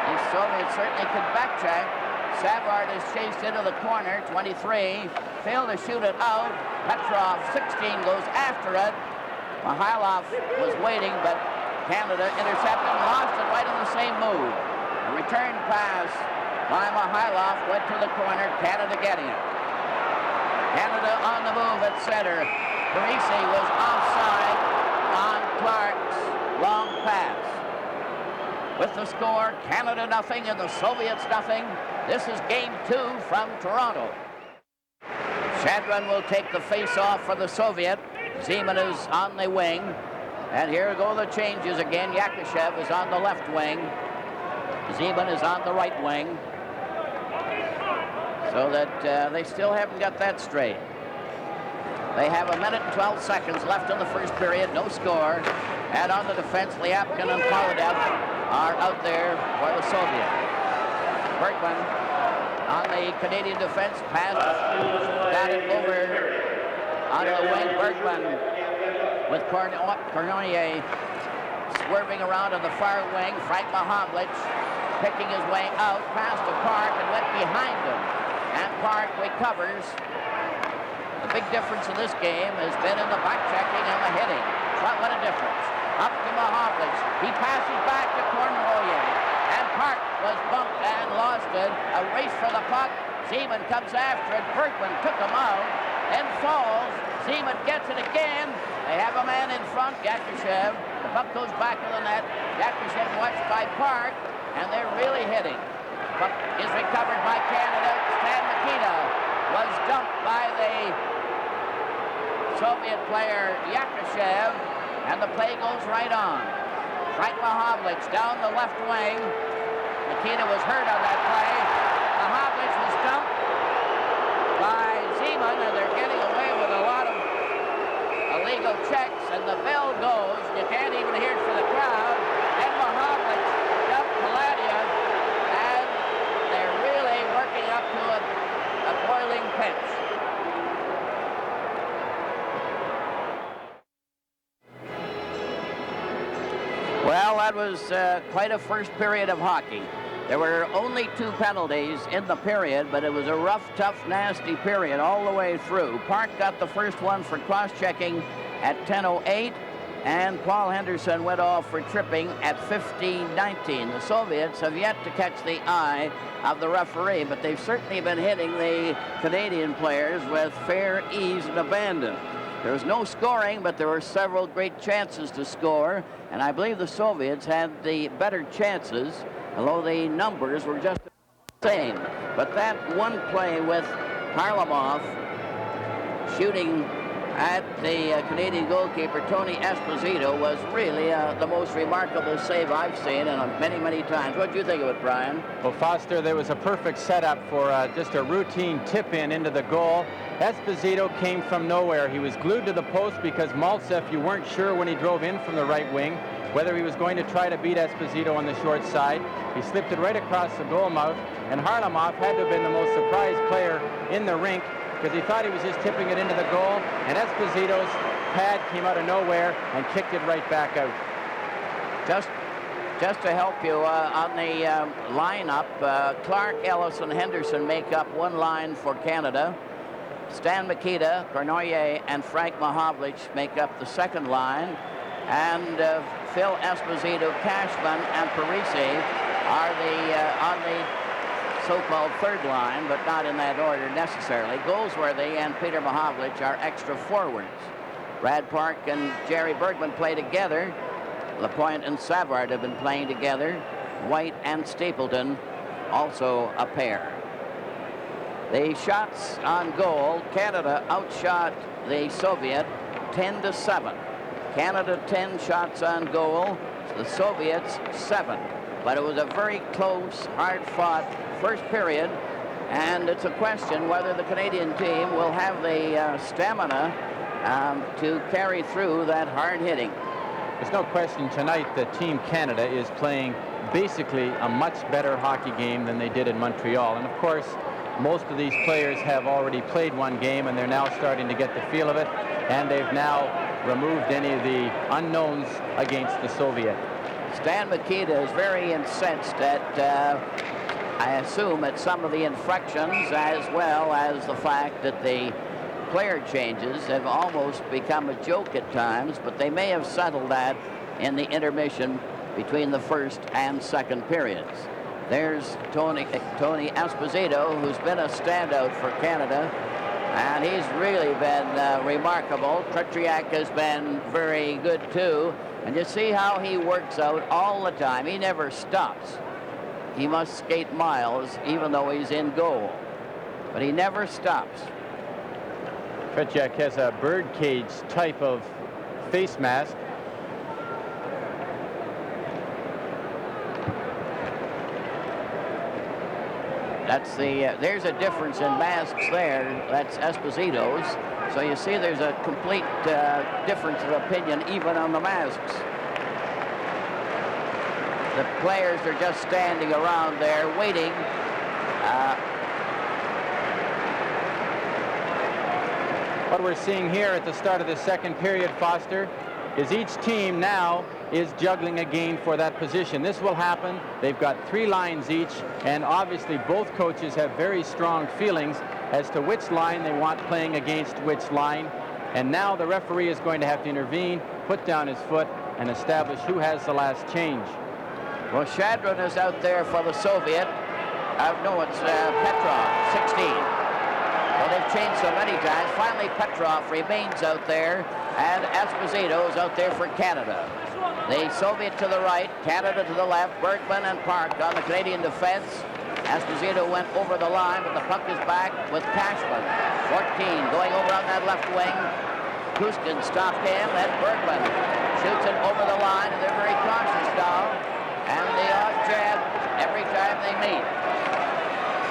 The Soviets certainly could backcheck. Savard is chased into the corner, 23. Failed to shoot it out. Petrov, 16, goes after it. Mihailov was waiting, but Canada intercepted, lost it right in the same move. A return pass by Mihailov went to the corner, Canada getting it. Canada on the move at center. Parisi was offside on Clark's long pass. With the score, Canada nothing and the Soviets nothing. This is game 2 from Toronto. Shadron will take the face-off for the Soviet. Zeman is on the wing. And here go the changes again. Yakushev is on the left wing. Zeman is on the right wing. So that they still haven't got that straight. They have 1 minute and 12 seconds left in the first period. No score. And on the defense, Lyapkin and Poladev are out there for the Soviet. Bергman on the Canadian defense, pass, got it over onto the wing. Bергman with Kurnuaiye swerving around on the far wing. Frank Mahowlich picking his way out, past to Park and went behind him. And Park recovers. The big difference in this game has been in the back checking and the hitting. What a difference. Up to Mahowlich. He passes back to Kurnauye. And Park was bumped and lost it. A race for the puck. Zeman comes after it. Bergman took him out. Then falls. Zeman gets it again. They have a man in front, Yakushev. The puck goes back to the net. Yakushev watched by Park. And they're really hitting. Puck is recovered by Canada. Stan Mikita was dumped by the Soviet player Yakushev. And the play goes right on. Frank Mahowlich down the left wing. Mikita was hurt on that play. Mahowlich was dumped by Zeman, and they're getting away with a lot of illegal checks, and the bell goes. You can't even hear it for the crowd. And Mahowlich dumped Palladia, and they're really working up to a boiling pitch. Well, that was quite a first period of hockey. There were only 2 penalties in the period, but it was a rough, tough, nasty period all the way through. Park got the first one for cross-checking at 10:08, and Paul Henderson went off for tripping at 15:19. The Soviets have yet to catch the eye of the referee, but they've certainly been hitting the Canadian players with fair ease and abandon. There was no scoring, but there were several great chances to score, and I believe the Soviets had the better chances, although the numbers were just the same. But that one play with Harlamov shooting at the Canadian goalkeeper, Tony Esposito, was really the most remarkable save I've seen in many, many times. What do you think of it, Brian? Well, Foster, there was a perfect setup for just a routine tip-in into the goal. Esposito came from nowhere. He was glued to the post because Maltsev, you weren't sure when he drove in from the right wing whether he was going to try to beat Esposito on the short side. He slipped it right across the goal mouth, and Harlamov had to have been the most surprised player in the rink because he thought he was just tipping it into the goal, and Esposito's pad came out of nowhere and kicked it right back out. Just to help you on the lineup, Clark, Ellis, and Henderson make up one line for Canada. Stan Mikita, Kurnauye, and Frank Mahowlich make up the second line. And Phil Esposito, Cashman, and Parisi are on the so-called third line, but not in that order necessarily. Goldsworthy and Peter Mahowlich are extra forwards. Brad Park and Jerry Bergman play together. Lapointe and Savard have been playing together. White and Stapleton also a pair. The shots on goal, Canada outshot the Soviet 10-7. Canada 10 shots on goal, the Soviets 7. But it was a very close, hard-fought first period, and it's a question whether the Canadian team will have the stamina to carry through that hard hitting. There's no question tonight that Team Canada is playing basically a much better hockey game than they did in Montreal. And of course, most of these players have already played one game, and they're now starting to get the feel of it, and they've now removed any of the unknowns against the Soviet. Stan Mikita is very incensed at I assume that some of the infractions, as well as the fact that the player changes, have almost become a joke at times, but they may have settled that in the intermission between the first and second periods. There's Tony Esposito, who's been a standout for Canada, and he's really been remarkable. Tretьяк has been very good too, and you see how he works out all the time. He never stops. He must skate miles even though he's in goal, but he never stops. Tretьяk has a birdcage type of face mask. That's there's a difference in masks there. That's Esposito's. So you see there's a complete difference of opinion even on the masks. The players are just standing around there waiting. What we're seeing here at the start of the second period, Foster, is each team now is juggling a game for that position. This will happen. They've got 3 lines each, and obviously both coaches have very strong feelings as to which line they want playing against which line. And now the referee is going to have to intervene, put down his foot, and establish who has the last change. Well, Shadron is out there for the Soviet. No, it's Petrov, 16. Well, they've changed so many times. Finally, Petrov remains out there, and Esposito is out there for Canada. The Soviet to the right, Canada to the left, Bергman and Park on the Canadian defense. Esposito went over the line, but the puck is back with Cashman. 14 going over on that left wing. Kuzькин stopped him, and Bергman shoots it over the line, and they're very cautious now. And the odd jab every time they meet.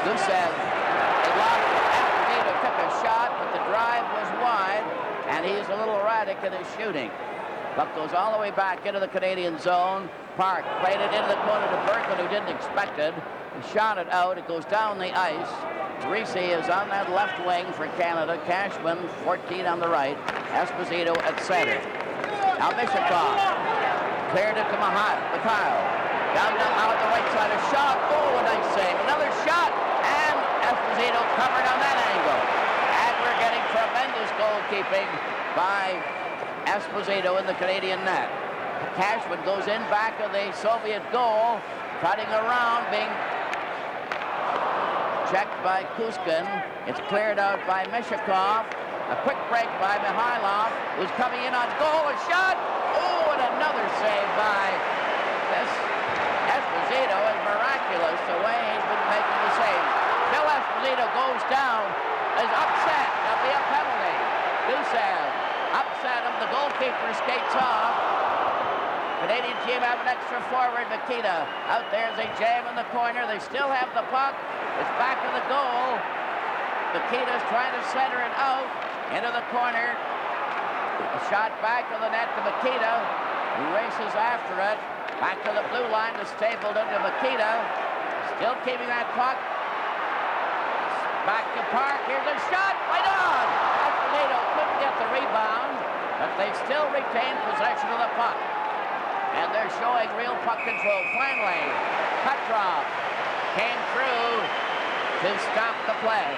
Gusef, they lost. Esposito took a shot, but the drive was wide, and he's a little erratic in his shooting. Puck goes all the way back into the Canadian zone. Park played it into the corner to Bергman, who didn't expect it. He shot it out. It goes down the ice. Parise is on that left wing for Canada. Cashman, 14 on the right. Esposito at center. Now Mishakov cleared it to Mikhail. Down out the right side. A shot. Oh, a nice save. Another shot. And Esposito covered on that angle. And we're getting tremendous goalkeeping by Esposito in the Canadian net. Cashman goes in back of the Soviet goal, cutting around, being checked by Kuzькин. It's cleared out by Mishakov. A quick break by Mikhailov, who's coming in on goal. A shot. Oh, and another save by this Esposito. Is miraculous the way he's been making the save. Bill Esposito goes down, is upset. There'll be a penalty. Gusef upset him. The goalkeeper skates off. Canadian team have an extra forward, Mikita. Out there as they jam in the corner. They still have the puck. It's back of the goal. Mikita's trying to center it out into the corner. A shot back of the net to Mikita, who races after it. Back to the blue line to Stapleton to Mikita. Still keeping that puck. Back to Park. Here's a shot. Right on. Esposito couldn't get the rebound, but they still retain possession of the puck. And they're showing real puck control. Finally, Petrov came through to stop the play.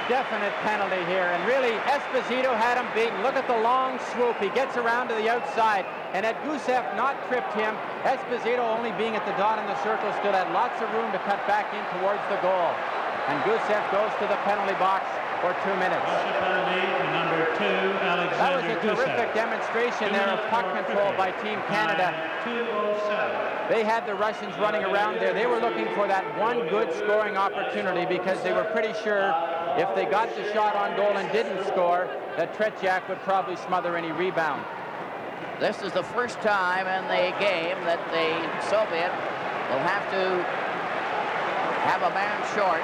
Definite penalty here, and really Esposito had him beaten. Look at the long swoop. He gets around to the outside, and had Gusef not tripped him, Esposito only being at the dot in the circle still had lots of room to cut back in towards the goal. And Gusef goes to the penalty box for 2 minutes. Penalty to number 2, Alexander That was a terrific Gusef. demonstration there of puck control by Team Canada. 2:07. They had the Russians running around there. They were looking for that one good scoring opportunity because they were pretty sure if they got the shot on goal and didn't score, that Tretьяк would probably smother any rebound. This is the first time in the game that the Soviet will have to have a man short.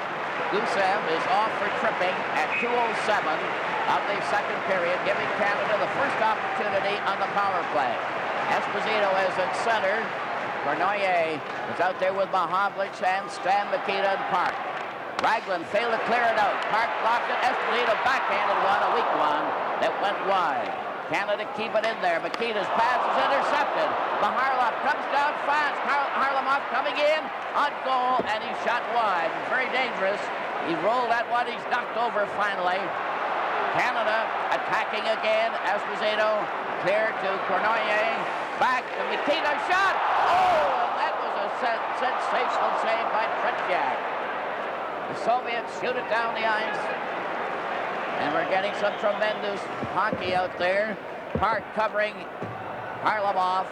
Gusef is off for tripping at 2:07 of the second period, giving Canada the first opportunity on the power play. Esposito is at center. Kurnuaiye is out there with Mahowicz and Stan Mikita and Park. Ragulin failed to clear it out. Park blocked it. Esposito backhanded one, a weak one that went wide. Canada keep it in there. Mikita's pass is intercepted. Maharlov comes down fast. Harlamov coming in on goal, and he's shot wide. Very dangerous. He rolled that one. He's knocked over finally. Canada attacking again. Esposito clear to Kurnauye. Back to Mikita. Shot! Oh, that was a sensational save by Tretьяк. The Soviets shoot it down the ice. And we're getting some tremendous hockey out there. Park covering Harlamov,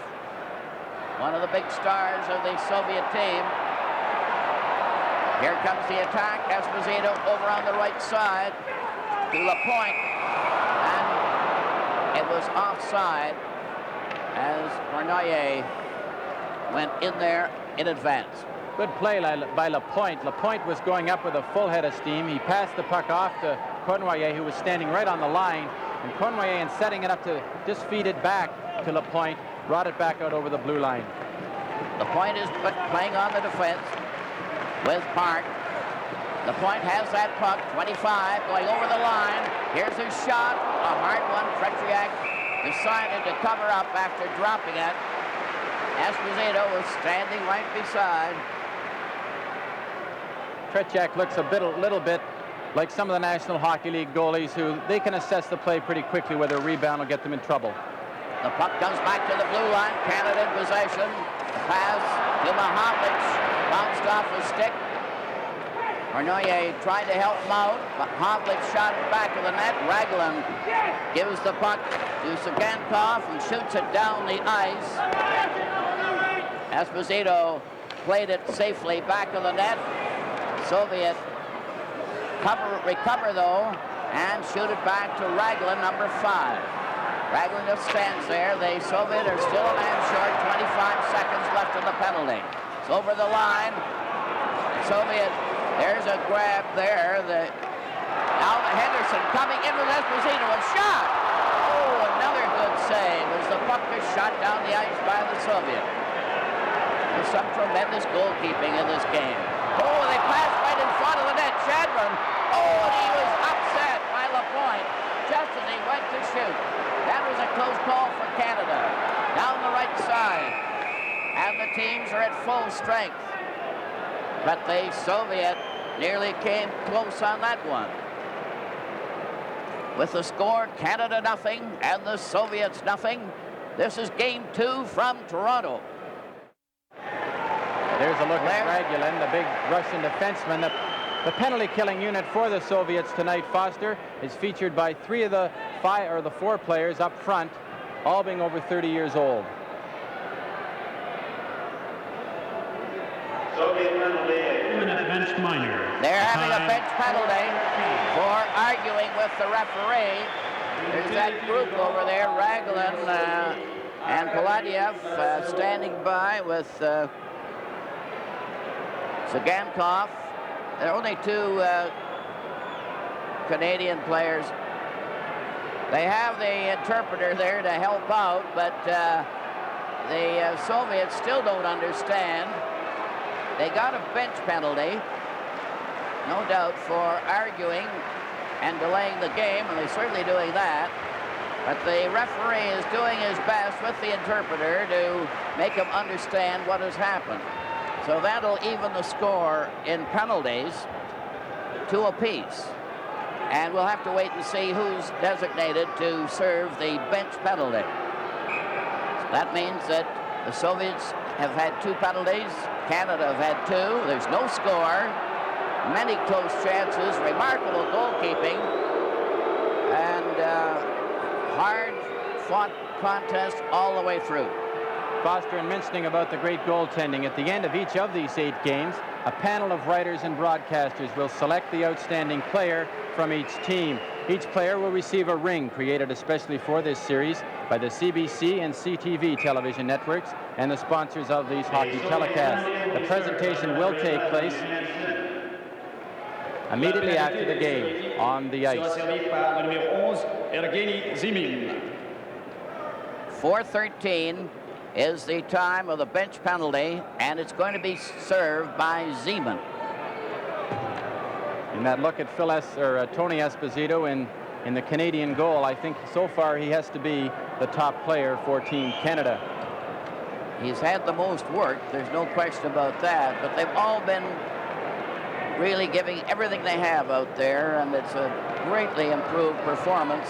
one of the big stars of the Soviet team. Here comes the attack. Esposito over on the right side to Lapойnт. And it was offside as Kurnauye went in there in advance. Good play by Lapойnт. Lapойnт was going up with a full head of steam. He passed the puck off to Kurnauye, who was standing right on the line. And Kurnauye, in setting it up to just feed it back to Lapойnт, brought it back out over the blue line. Lapойnт is playing on the defense with Park. Lapойnт has that puck, 25, going over the line. Here's his shot, a hard one. Tretьяк decided to cover up after dropping it. Esposito was standing right beside. Tretьяk looks a little bit like some of the National Hockey League goalies who they can assess the play pretty quickly, whether a rebound will get them in trouble. The puck comes back to the blue line. Canada in possession. Pass to Mahowicz. Bounced off the stick. Kurnauye tried to help him out. Mahowicz shot it back to the net. Ragulin gives the puck to Цыганков and shoots it down the ice. Esposito played it safely back of the net. Soviet recover though and shoot it back to Ragulin, number 5. Ragulin just stands there. The Soviet are still a man short. 25 seconds left in the penalty. It's over the line. Soviet, there's a grab there. Now Hendерson coming in with Esposito. A shot! Oh, another good save as the puck is shot down the ice by the Soviet. There's some tremendous goalkeeping in this game. Oh, they passed right in front of the net. Shadron. Oh, and he was upset by Lapойnт just as he went to shoot. That was a close call for Canada. Down the right side. And the teams are at full strength. But the Soviet nearly came close on that one. With the score, Canada nothing and the Soviets nothing. This is game 2 from Toronto. There's a look at Ragulin, the big Russian defenseman. The penalty-killing unit for the Soviets tonight, Foster, is featured by 3 of the 4 players up front, all being over 30 years old. Bench minor. They're having a bench penalty for arguing with the referee. There's that group over there, Ragulin and Paladiev standing by with Цыганков. There are only 2 Canadian players. They have the interpreter there to help out, but the Soviets still don't understand. They got a bench penalty, no doubt, for arguing and delaying the game, and they're certainly doing that. But the referee is doing his best with the interpreter to make him understand what has happened. So that'll even the score in penalties 2 apiece. And we'll have to wait and see who's designated to serve the bench penalty. So that means that the Soviets have had 2 penalties. Canada have had 2. There's no score. Many close chances. Remarkable goalkeeping. And hard-fought contest all the way through. Foster, and mentioning about the great goaltending, at the end of each of these 8 games, a panel of writers and broadcasters will select the outstanding player from each team. Each player will receive a ring created especially for this series by the CBC and CTV television networks and the sponsors of these hockey telecasts. The presentation will take place immediately after the game on the ice. 4:13 is the time of the bench penalty, and it's going to be served by Zeman. In that look at Tony Esposito in in the Canadian goal. I think so far he has to be the top player for Team Canada. He's had the most work, there's no question about that, but they've all been really giving everything they have out there, and it's a greatly improved performance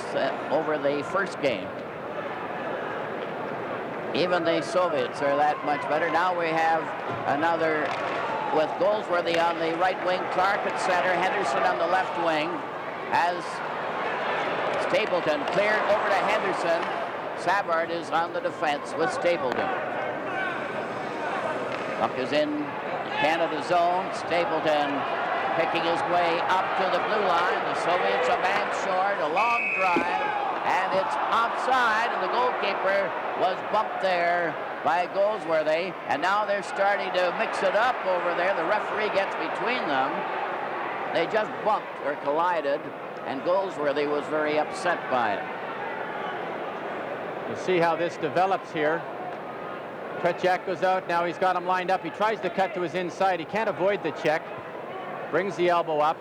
over the first game. Even the Soviets are that much better. Now we have another with Goldsworthy on the right wing, Clark at center, Henderson on the left wing, as Stapleton cleared over to Henderson. Savard is on the defense with Stapleton. Puck is in Canada zone. Stapleton picking his way up to the blue line. The Soviets a man short, a long drive, and it's offside, and the goalkeeper was bumped there by Goldsworthy, and now they're starting to mix it up over there. The referee gets between them. They just bumped or collided, and Goldsworthy was very upset by it. We'll see how this develops here. Tretjak goes out. Now he's got him lined up. He tries to cut to his inside. He can't avoid the check. Brings the elbow up.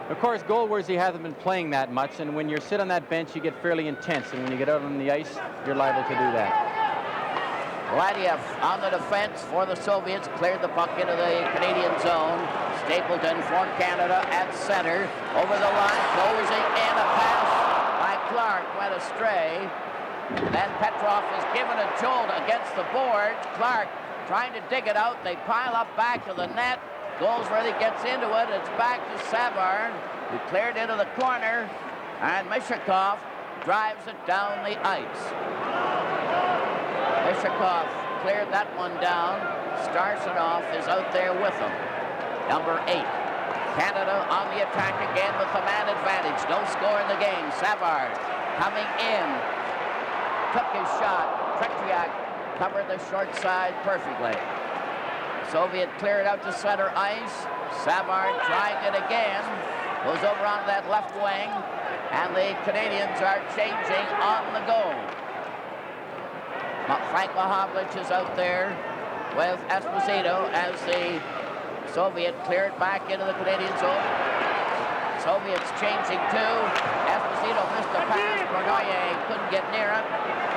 Of course, Goldsworthy hasn't been playing that much, and when you sit on that bench, you get fairly intense, and when you get out on the ice, you're liable to do that. Vladiev on the defense for the Soviets, cleared the puck into the Canadian zone. Stapleton for Canada at center, over the line, closing in, a pass by Clark went astray. Then Petrov is given a jolt against the boards. Clark trying to dig it out. They pile up back to the net. Goldsworthy gets into it. It's back to Savard, who cleared into the corner, and Mishakov drives it down the ice. Mishakov cleared that one down. Starsonoff is out there with him. Number 8. Canada on the attack again with the man advantage. No score in the game. Savard coming in. Took his shot. Tretjak covered the short side perfectly. Soviet cleared out to center ice. Savard trying it again. Goes over on that left wing. And the Canadians are changing on the goal. Frank Machowicz is out there with Esposito as the Soviet cleared back into the Canadian zone. Soviets changing too. Esposito missed the pass. Kurnuaiye couldn't get near it.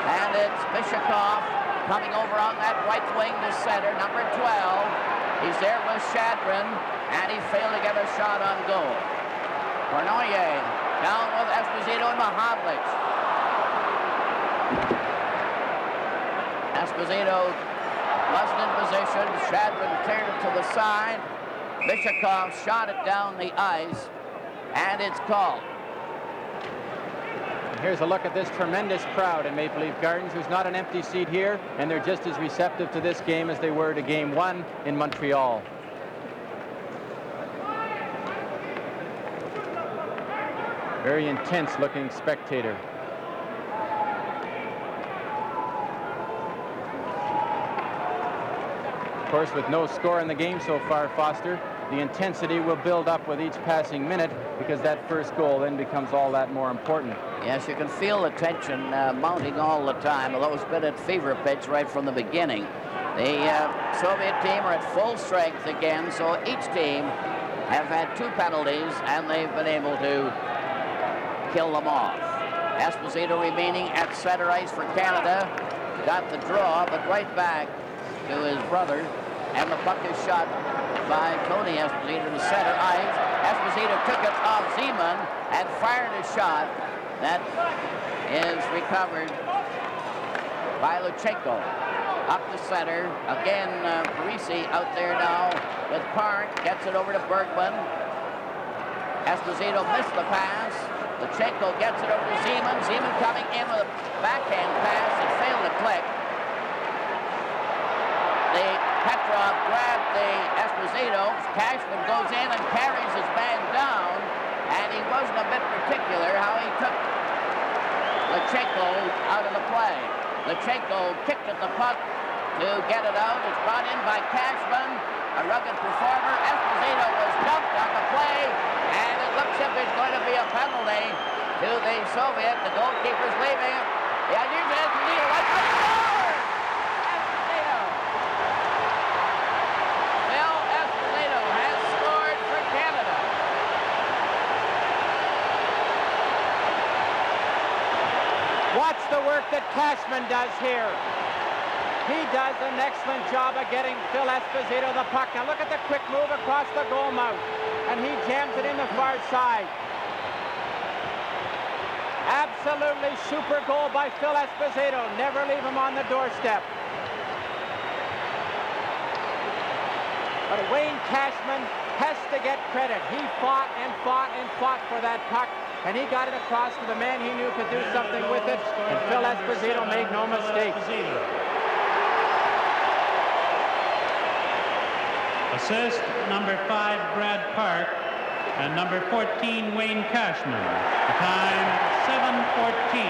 And it's Mishakov coming over on that right wing to center, number 12. He's there with Shadrin, and he failed to get a shot on goal. Kurnuaiye down with Esposito and Machowicz. Esposito wasn't in position. Shadrin cleared it to the side. Mishakov shot it down the ice, and it's called. Here's a look at this tremendous crowd in Maple Leaf Gardens. There's not an empty seat here, and they're just as receptive to this game as they were to Game 1 in Montreal. Very intense-looking spectator. Of course, with no score in the game so far, Foster, the intensity will build up with each passing minute because that first goal then becomes all that more important. Yes, you can feel the tension mounting all the time, although it's been at fever pitch right from the beginning. The Soviet team are at full strength again, so each team have had 2 penalties, and they've been able to kill them off. Esposito remaining at center ice for Canada. Got the draw, but right back to his brother, and the puck is shot by Tony Esposito to center ice. Esposito took it off Zeman and fired a shot that is recovered by Luchenko. Up the center. Again, Parisi out there now with Park. Gets it over to Bергman. Esposito missed the pass. Luchenko gets it over to Zeman. Zeman coming in with a backhand pass. It failed to click. The Petrov grabbed the Esposito. Cashman goes in and carries his man down, and he wasn't a bit particular how he took Luchenko out of the play. Luchenko kicked at the puck to get it out. It's brought in by Cashman, a rugged performer. Esposito was dumped on the play, and it looks as if it's going to be a penalty to the Soviet. The goalkeeper's leaving. The idea is Esposito right to the goal. Watch the work that Cashman does here. He does an excellent job of getting F.Эспозито the puck. Now look at the quick move across the goal mouth. And he jams it in the far side. Absolutely super goal by F.Éspozito. Never leave him on the doorstep. But Wayne Cashman has to get credit. He fought and fought and fought for that puck, and he got it across to the man he knew could do something with it, and F.Éspozito made no mistake. Assist number 5, Brad Park, and number 14, Wayne Cashman. The time, 7:14.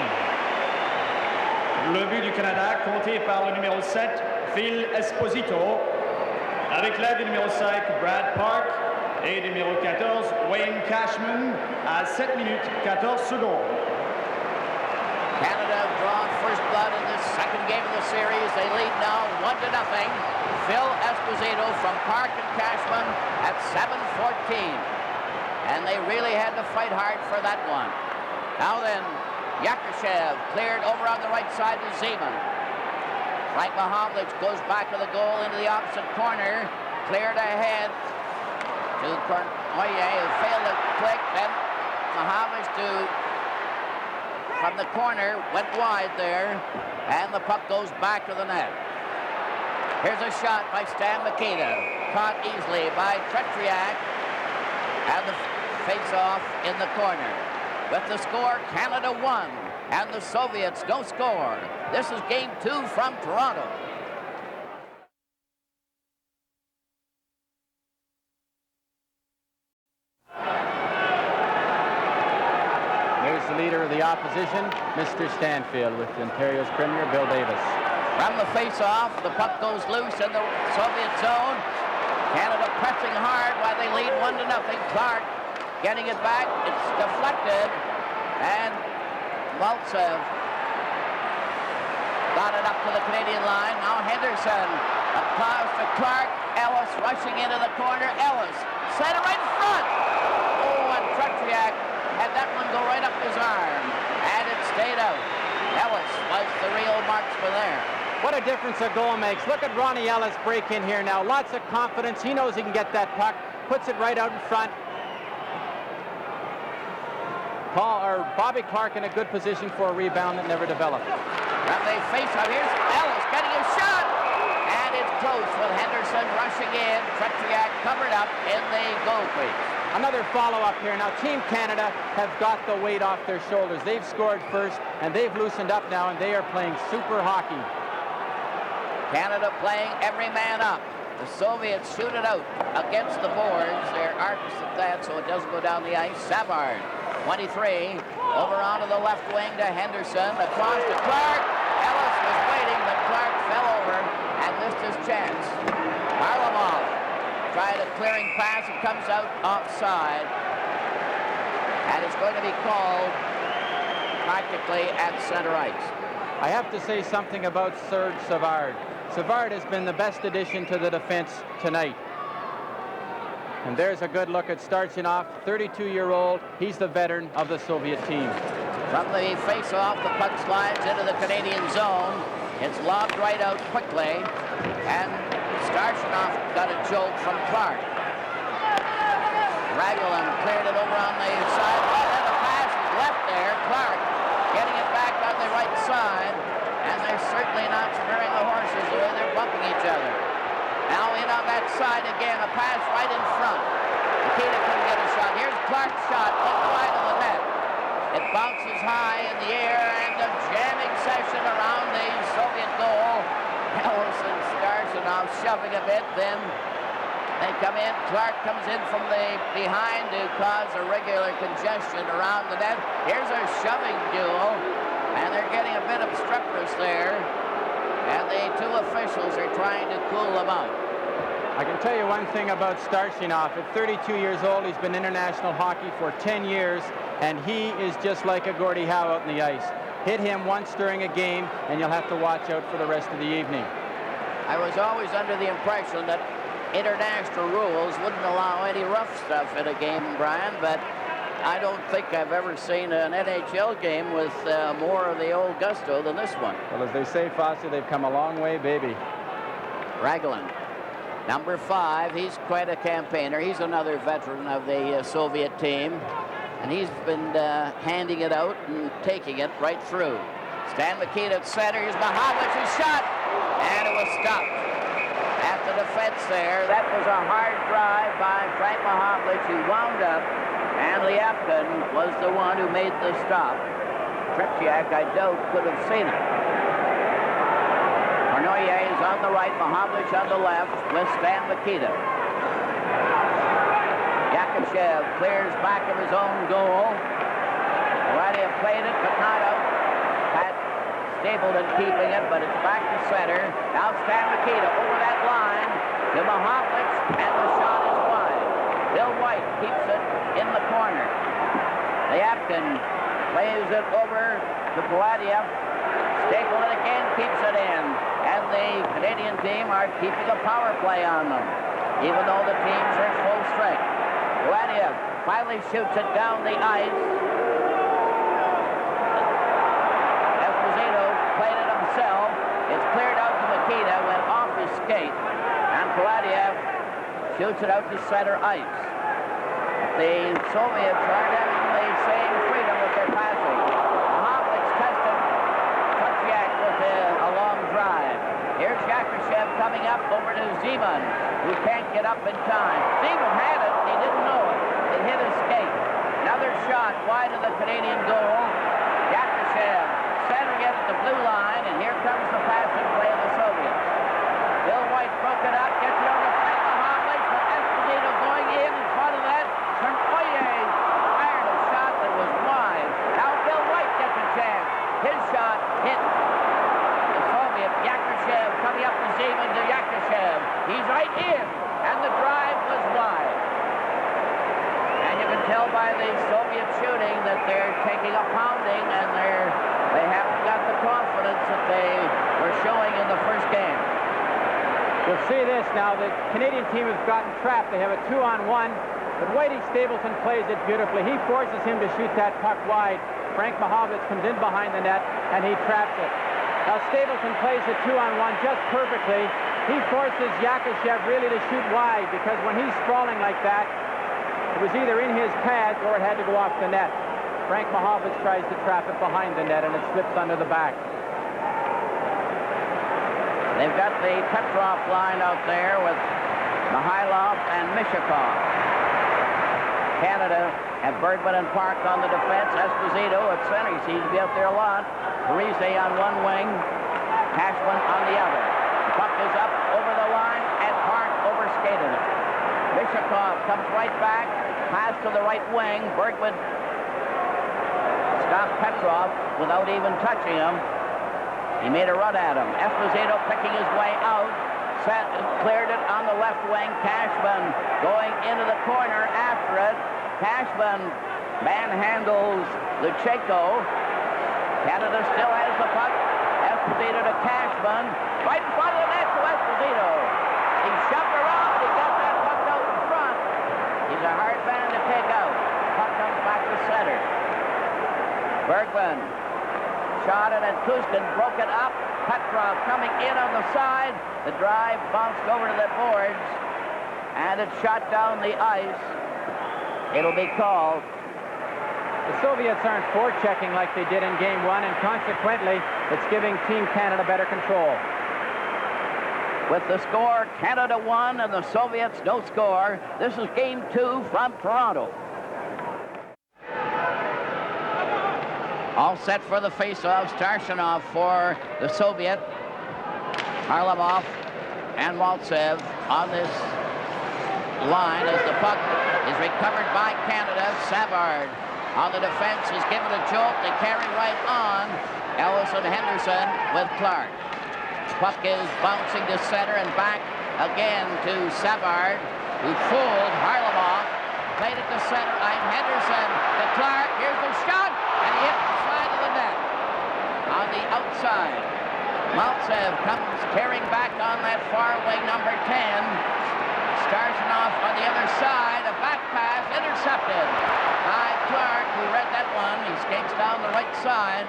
Le but du Canada, compté par le numéro 7, F.Éspozito, avec l'aide du numéro 5, Brad Park, et du numéro 14, Wayne Cashman, à 7 minutes 14 secondes. Canada have drawn first blood in this second game of the series. They lead now 1-0. F.Éspozito from Park and Cashman at 7:14. And they really had to fight hard for that one. Now then, Yakushev cleared over on the right side to Zeman. Frank Mahowlich goes back to the goal into the opposite corner. Cleared ahead to Kurnuaiye, who failed to click. Then Mahowlich from the corner, went wide there. And the puck goes back to the net. Here's a shot by Stan Mikita. Caught easily by Tretьяк. And the face-off in the corner. With the score, Canada 1. And the Soviets don't score. This is game 2 from Toronto. There's the leader of the opposition, Mr. Stanfield, with Ontario's Premier, Bill Davis. From the face-off, the puck goes loose in the Soviet zone. Canada pressing hard while they lead 1-0. Clark getting it back. It's deflected. And Maltsev got it up to the Canadian line. Now Henderson. Across to Clark. Ellis rushing into the corner. Ellis set it right in front. Oh, and Tretьяк had that one go right up his arm. And it stayed out. Ellis was the real marksman there. What a difference a goal makes. Look at Ronnie Ellis break in here now. Lots of confidence. He knows he can get that puck. Puts it right out in front. Bobby Clark in a good position for a rebound that never developed. And they face out. Here's Ellis getting a shot. And it's close with Henderson rushing in. Tretьяк covered up in the goal crease. Another follow-up here. Now, Team Canada have got the weight off their shoulders. They've scored first, and they've loosened up now, and they are playing super hockey. Canada playing every man up. The Soviets shoot it out against the boards. They're artists at that, so it doesn't go down the ice. Savard, 23, over onto the left wing to Henderson, across to Clark. Ellis was waiting, but Clark fell over and missed his chance. Varlamov tried a clearing pass. It comes out offside. And it's going to be called practically at center ice. I have to say something about Serge Savard. Savard has been the best addition to the defense tonight. And there's a good look at Starchinov, 32-year-old. He's the veteran of the Soviet team. From the face-off, the puck slides into the Canadian zone. It's lobbed right out quickly. And Starchinov got a jolt from Clark. Ragulin cleared it over on the side. Well, then the pass is left there. Clark getting it back on the right side. And they're certainly not sparing the horses the way they're bumping each other. Now in on that side again, a pass right in front. Mikita couldn't get a shot. Here's Clark's shot, left wide of the net. It bounces high in the air, and a jamming session around the Soviet goal. Ellis and Starchinov shoving a bit, then they come in. Clark comes in from the behind to cause a regular congestion around the net. Here's a shoving duel. And they're getting a bit obstreperous there. And the two officials are trying to cool them out. I can tell you one thing about Starchinov. At 32 years old, he's been international hockey for 10 years, and he is just like a Gordie Howe out in the ice. Hit him once during a game, and you'll have to watch out for the rest of the evening. I was always under the impression that international rules wouldn't allow any rough stuff in a game, Brian, but I don't think I've ever seen an NHL game with more of the old gusto than this one. Well, as they say, Fossey, they've come a long way, baby. Ragulin, number 5. He's quite a campaigner. He's another veteran of the Soviet team. And he's been handing it out and taking it right through. Stan Mikita at center. Here's Mahowlich's shot. And it was stopped at the defense there. That was a hard drive by Frank Mahowlich, who wound up. And Liapkin was the one who made the stop. Tretьяк, I doubt, could have seen it. Kurnuaiye is on the right, Mahowlich on the left with Stan Mikita. Yakushev clears back of his own goal. Already have played it, but not out. Pat Stapleton keeping it, but it's back to center. Now Stan Mikita over that line to Mahowlich, and the shot is wide. Bill White keeps it in the corner. Liapkin plays it over to Poladiev. Stapleton again keeps it in. And the Canadian team are keeping a power play on them, even though the teams are full strength. Poladiev finally shoots it down the ice. Esposito played it himself. It's cleared out to Mikita, went off his skate. And Poladiev shoots it out to center ice. The Soviets aren't having the same freedom with their passing. Mahowlich tested Tretьяк with a long drive. Here's Yakushev coming up over to Zeman, who can't get up in time. Zeman had it, and he didn't know it. It hit his skate. Another shot wide of the Canadian goal. Yakushev centering it at the blue line, and here comes the passing play of the Soviets. Bill White broke it up, gets it over to Frank Mahowlich, but Esposito going in front of that. Kurnouye fired a shot that was wide. Now Bill White gets a chance. His shot hit the Soviet. Yakushev coming up to Zeman to Yakushev. He's right in, and the drive was wide. And you can tell by the Soviet shooting that they're taking a pounding, and they haven't got the confidence that they were showing in the first game. You'll see this now. The Canadian team has gotten trapped. They have a 2-on-1, but Whitey Stapleton plays it beautifully. He forces him to shoot that puck wide. Frank Mahowlich comes in behind the net, and he traps it. Now Stapleton plays the 2-on-1 just perfectly. He forces Yakushev really to shoot wide, because when he's sprawling like that, it was either in his pads or it had to go off the net. Frank Mahowlich tries to trap it behind the net, and it slips under the back. They've got the Petrov line out there with Mikhailov and Mishakov. Canada have Bергman and Park on the defense. Esposito at center. He seems to be out there a lot. Parisi on one wing. Cashman on the other. The puck is up over the line, and Park overskated it. Mishakov comes right back. Pass to the right wing. Bергman stopped Petrov without even touching him. He made a run at him. Esposito picking his way out. Cleared it on the left wing. Cashman going into the corner after it. Cashman manhandles Luchenko. Canada still has the puck. Esposito to Cashman. Right in front of the net to Esposito. He shoved around. He got that puck out in front. He's a hard man to take out. Puck comes back to center. Bергman shot it, and Kuzькин broke it up. Petrov coming in on the side. The drive bounced over to the boards, and it shot down the ice. It'll be called. The Soviets aren't forechecking like they did in Game 1, and consequently, it's giving Team Canada better control. With the score, Canada 1 and the Soviets no score. This is Game 2 from Toronto. All set for the face-off. Starshinov for the Soviet. Harlamov and Maltsev on this line as the puck is recovered by Canada. Savard on the defense is given a jolt. They carry right on. Ellis and Henderson with Clark. Puck is bouncing to center and back again to Savard, who fooled Harlamov. Played it to center. Henderson to Clark. Here's the shot, and he hit the side of the net on the outside. Maltsev comes tearing back on that far wing, number 10. Starshinov on the other side. A back pass intercepted by kicks down the right side.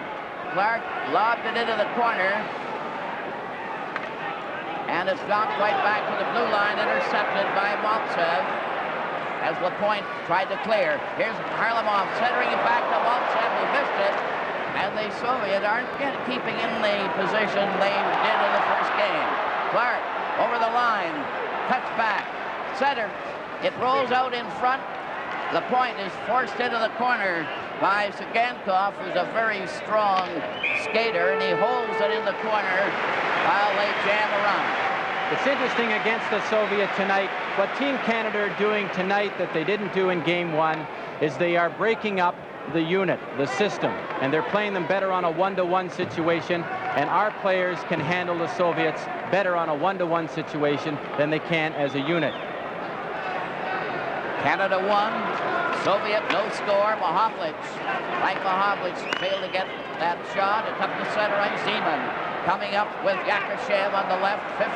Clark lobbed it into the corner. And it's knocked right back to the blue line, intercepted by Maltsev as Lapойnт tried to clear. Here's Harlamov centering it back to Maltsev, who missed it. And the Soviets aren't keeping in the position they did in the first game. Clark over the line, cuts back, center. It rolls out in front. Lapойnт is forced into the corner by Цыганков, who's a very strong skater, and he holds it in the corner while they jam around. It's interesting against the Soviet tonight. What Team Canada are doing tonight that they didn't do in Game 1 is they are breaking up the unit, the system, and they're playing them better on a one-to-one situation, and our players can handle the Soviets better on a one-to-one situation than they can as a unit. Canada won, Soviet no score. Mahowicz, Frank Mahowicz failed to get that shot. It took the center ice. Zeman coming up with Yakushev on the left, 15,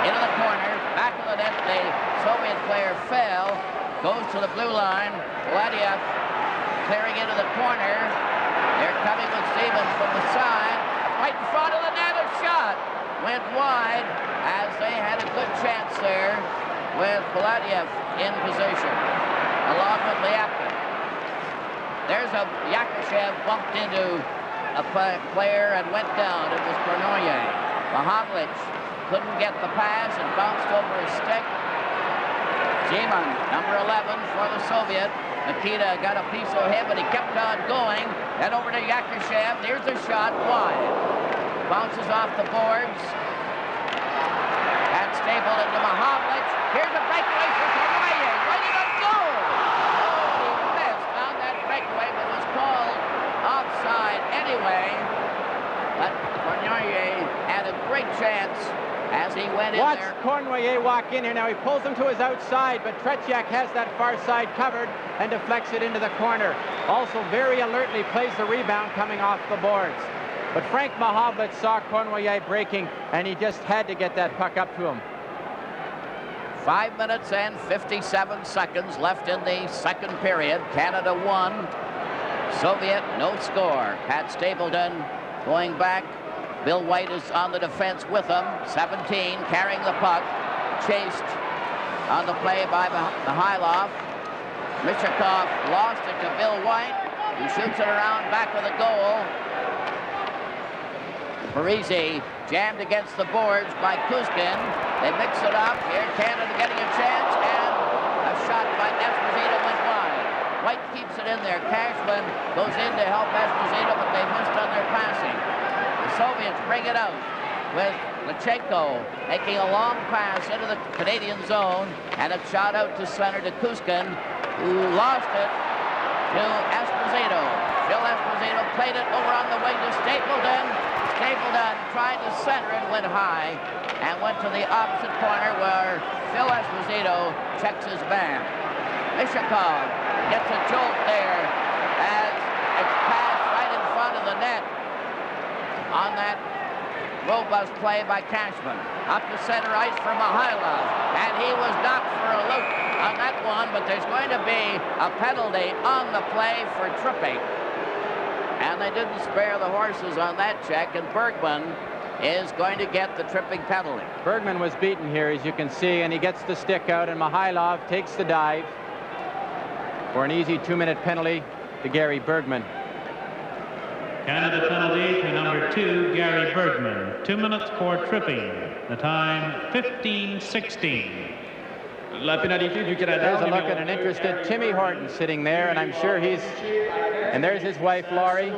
into the corner, back of the net. The Soviet player fell, goes to the blue line. Vladiev clearing into the corner. They're coming with Zeman from the side. Right in front of the net, a shot went wide as they had a good chance there with Vladiev in position, along with Lyapkin. There's a Yakushev bumped into a player and went down. It was Kurnuaiye. Mahowicz couldn't get the pass and bounced over his stick. Zeman, number 11 for the Soviet. Mikita got a piece of him, but he kept on going. Then over to Yakushev. There's a shot wide. Bounces off the boards. That's stapled into Mahowicz. Here's a breakaway for Kurnuaiye. Ready to go! Oh, he missed on that breakaway, but was called offside anyway. But Kurnuaiye had a great chance as he went in Watch there. Kurnuaiye walk in here now. He pulls him to his outside, but Tretьяк has that far side covered and deflects it into the corner. Also very alertly plays the rebound coming off the boards. But Frank Mahowicz saw Kurnuaiye breaking, and he just had to get that puck up to him. 5 minutes and 57 seconds left in the second period. Canada won. Soviet no score. Pat Stapleton going back. Bill White is on the defense with him. 17 carrying the puck. Chased on the play by Mikhailov. Michakov lost it to Bill White, who shoots it around back of the goal. Parisi jammed against the boards by Kuzькин. They mix it up. Here Canada getting a chance, and a shot by Esposito went wide. White keeps it in there. Cashman goes in to help Esposito, but they missed on their passing. The Soviets bring it out with Lachenko making a long pass into the Canadian zone, and a shot out to center to Kuzькин, who lost it to Esposito. Phil Esposito played it over on the wing to Stapleton. Stapleton tried to center it, went high, and went to the opposite corner where Phil Esposito checks his man. Mishakov gets a jolt there as it's passed right in front of the net on that robust play by Cashman. Up to center ice for Mikhailov, and he was knocked for a loop on that one, but there's going to be a penalty on the play for tripping. And they didn't spare the horses on that check, and Bергman is going to get the tripping penalty. Bергman was beaten here, as you can see, and he gets the stick out, and Mikhailov takes the dive for an easy 2-minute penalty to Gary Bергman. Canada penalty to number 2, Gary Bергman. 2 minutes for tripping. The time, 15:16. La pénalité du Canada. There's a look at an interested Timmy Horton sitting there, and I'm sure he's... And there's his wife, Laurie.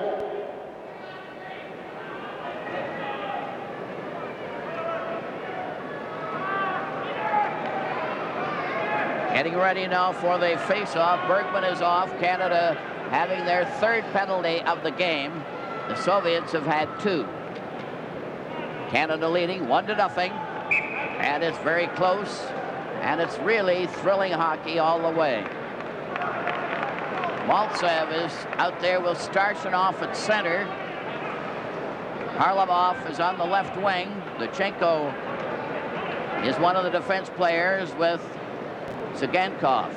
Getting ready now for the face-off. Bергman is off. Canada having their third penalty of the game. The Soviets have had 2. Canada leading 1-0, and it's very close, and it's really thrilling hockey all the way. Maltsev is out there with Starshinov at center. Harlamov is on the left wing. Lachenko is one of the defense players with Cıganков.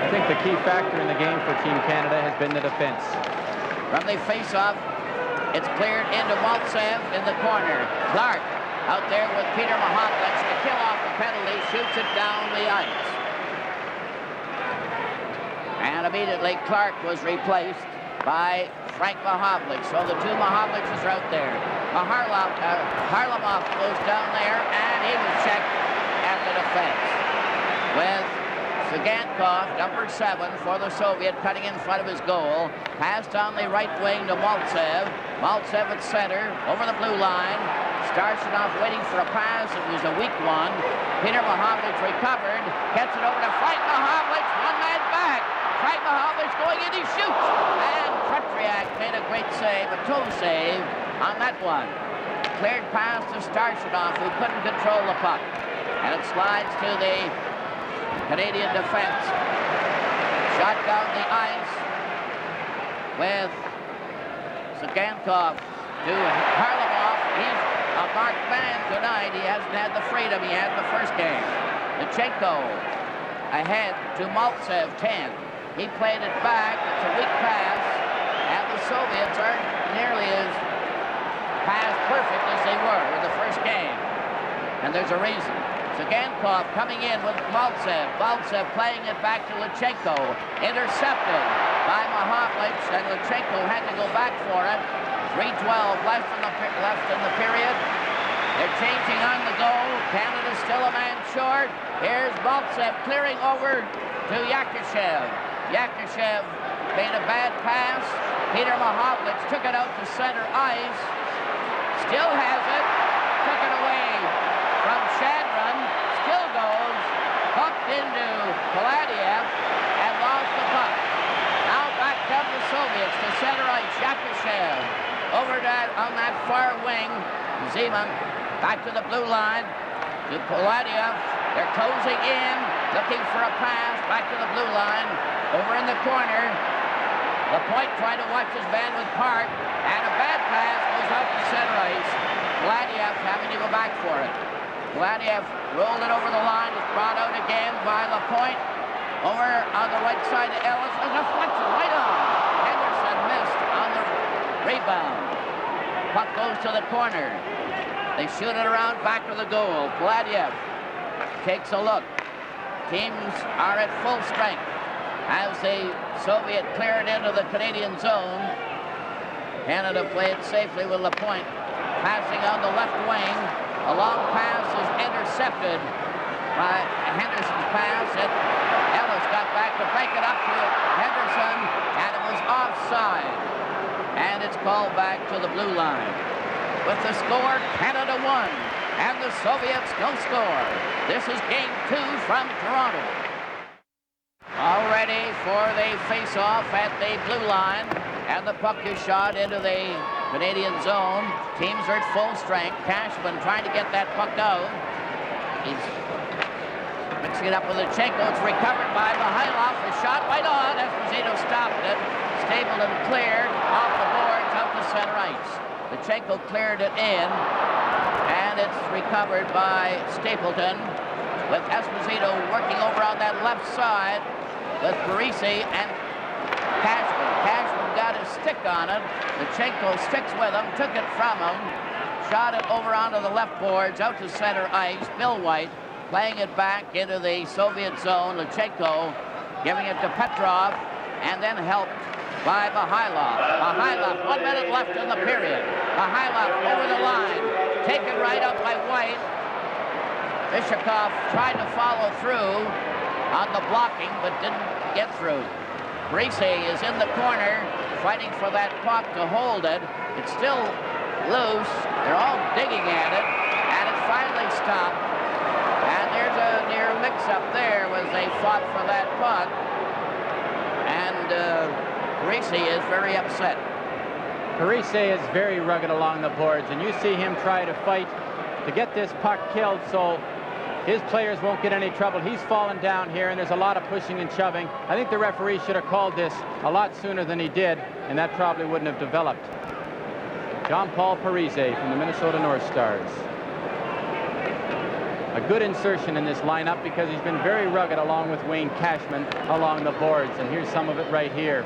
I think the key factor in the game for Team Canada has been the defense. From the face-off, it's cleared into Maltsev in the corner. Clark out there with Peter Machowicz to kill off the penalty, shoots it down the ice. And immediately Clark was replaced by Frank Machowicz. So the two Mahovliches are out there. Harlamov goes down there, and he was checked at the defense. With Цыганкov, number 7 for the Soviet, cutting in front of his goal. Passed on the right wing to Maltsev. Maltsev at center, over the blue line. Starchinov waiting for a pass. It was a weak one. Peter Machowicz recovered. Gets it over to Frank Machowicz. One man back. Frank Machowicz going in, he shoots. And Tretьяк made a great save, a toe save on that one. Cleared pass to Starchinov, who couldn't control the puck. And it slides to the Canadian defense. Shot down the ice with Cıganков to Harlamov. He's a marked man tonight. He hasn't had the freedom he had in the first game. Lechenko ahead to Maltsev, 10. He played it back. It's a weak pass. And the Soviets aren't nearly as pass perfect as they were in the first game. And there's a reason. Cıganкov coming in with Maltsev. Maltsev playing it back to Lechenko. Intercepted by Machowicz, and Lechenko had to go back for it. 3:12 left in the period. They're changing on the goal. Canada's still a man short. Here's Maltsev clearing over to Yakushev. Yakushev made a bad pass. Peter Machowicz took it out to center ice. Still has it. Took it away from Shadron. Still goes. Hooked into Paladiev and lost the puck. Now back come the Soviets to center ice. Yakushev over that on that far wing. Zeman back to the blue line to Paladiev. They're closing in, looking for a pass back to the blue line. Over in the corner. Lapойnт trying to watch his man with Park, and a bad pass goes out to center ice. Paladiev having to go back for it. Paladiev rolled it over the line. It's brought out again by Lapойnt. Over on the right side to Ellis. A deflection right on. Henderson missed on the rebound. Puck goes to the corner. They shoot it around back to the goal. Paladiev takes a look. Teams are at full strength as the Soviet cleared into the Canadian zone. Canada played safely with Lapойnt. Passing on the left wing. A long pass is intercepted by Henderson's pass, and Ellis got back to break it up to Henderson, and it was offside. And it's called back to the blue line. With the score, Canada won, and the Soviets no score. This is game 2 from Toronto. All ready for the face-off at the blue line, and the puck is shot into the Canadian zone. Teams are at full strength. Cashman trying to get that puck out. He's mixing it up with Lechenko. It's recovered by Mikhailov. The shot right on. Esposito stopped it. Stapleton cleared off the boards out to center ice. Lechenko cleared it in, and it's recovered by Stapleton, with Esposito working over on that left side with Parisi and Cashman. Cashman got his stick on it. Lechenko sticks with him, took it from him, shot it over onto the left boards, out to center ice. Bill White playing it back into the Soviet zone. Lechenko giving it to Petrov, and then helped by Mikhailov. Mikhailov, 1 minute left in the period. Mikhailov over the line, taken right up by White. Bishakov tried to follow through on the blocking, but didn't get through. Parisi is in the corner, fighting for that puck to hold it. It's still loose. They're all digging at it, and it finally stopped. And there's a near mix-up there as they fought for that puck. And Parisi is very upset. Parisi is very rugged along the boards, and you see him try to fight to get this puck killed so his players won't get any trouble. He's fallen down here, and there's a lot of pushing and shoving. I think the referee should have called this a lot sooner than he did, and that probably wouldn't have developed. Jean-Paul Parisi from the Minnesota North Stars. a good insertion in this lineup because he's been very rugged along with Wayne Cashman along the boards, and here's some of it right here.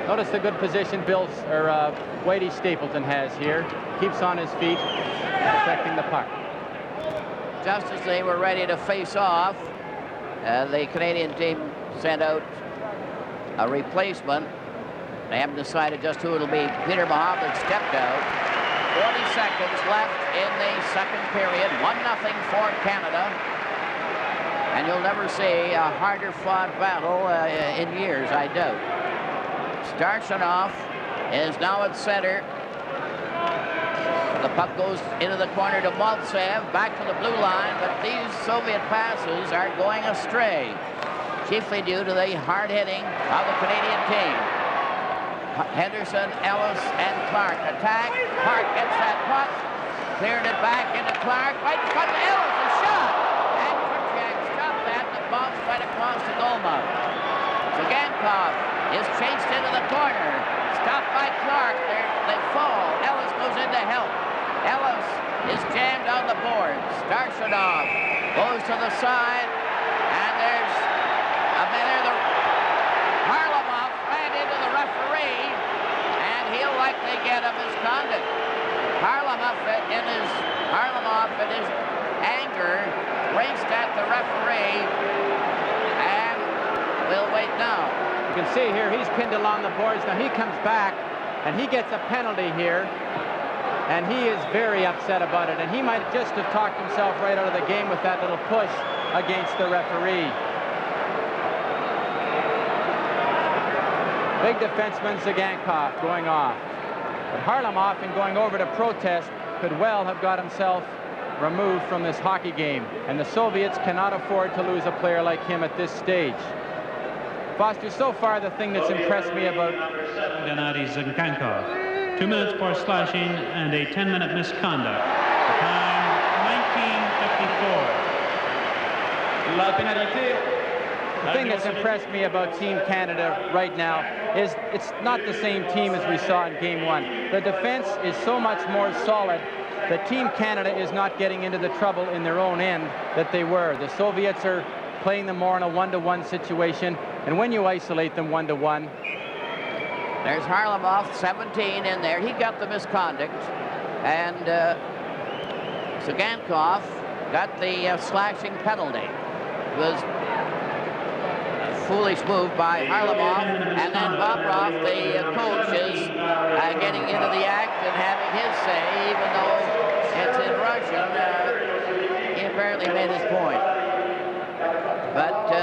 Notice the good position Whitey Stapleton has here. Keeps on his feet, protecting the puck. Just as they were ready to face off, the Canadian team sent out a replacement. They haven't decided just who it'll be. Peter Mahowicz stepped out. 40 seconds left in the second period. 1-0 for Canada. And you'll never see a harder fought battle in years, I doubt. Starshanov is now at center. The puck goes into the corner to Maltsev, back to the blue line, but these Soviet passes are going astray, chiefly due to the hard hitting of the Canadian team. Henderson, Ellis, and Clark attack. Park gets that puck, cleared it back into Clark, right in front of Ellis, a shot! And Tretьяк stopped that, and the bounce right across the goal mouth. Cıgankov is chased into the corner, stopped by Clark. They fall. Ellis goes in to help. Ellis is jammed on the board. Starshanov goes to the side, and there's a minute. Harlamov ran into the referee, and he'll likely get a misconduct. Harlamov in his anger raced at the referee, and we'll wait now. You can see here he's pinned along the boards. Now he comes back, and he gets a penalty here. And he is very upset about it. And he might just have talked himself right out of the game with that little push against the referee. Big defenseman Cıgankov going off. But Harlamov, in going over to protest, could well have got himself removed from this hockey game. And the Soviets cannot afford to lose a player like him at this stage. Foster, so far the thing that's impressed me about Gennady Cıgankov. 2 minutes for slashing and a 10-minute misconduct. The time, 19:54. La pénalité. The thing that's impressed me about Team Canada right now is it's not the same team as we saw in Game 1. The defense is so much more solid that Team Canada is not getting into the trouble in their own end that they were. The Soviets are playing them more in a one-to-one situation, and when you isolate them one-to-one, there's Harlamov, 17 in there. He got the misconduct. And Cıgankov got the slashing penalty. It was a foolish move by Harlamov. And then Bobrov, the coach, is getting into the act and having his say, even though it's in Russian. He apparently made his point. But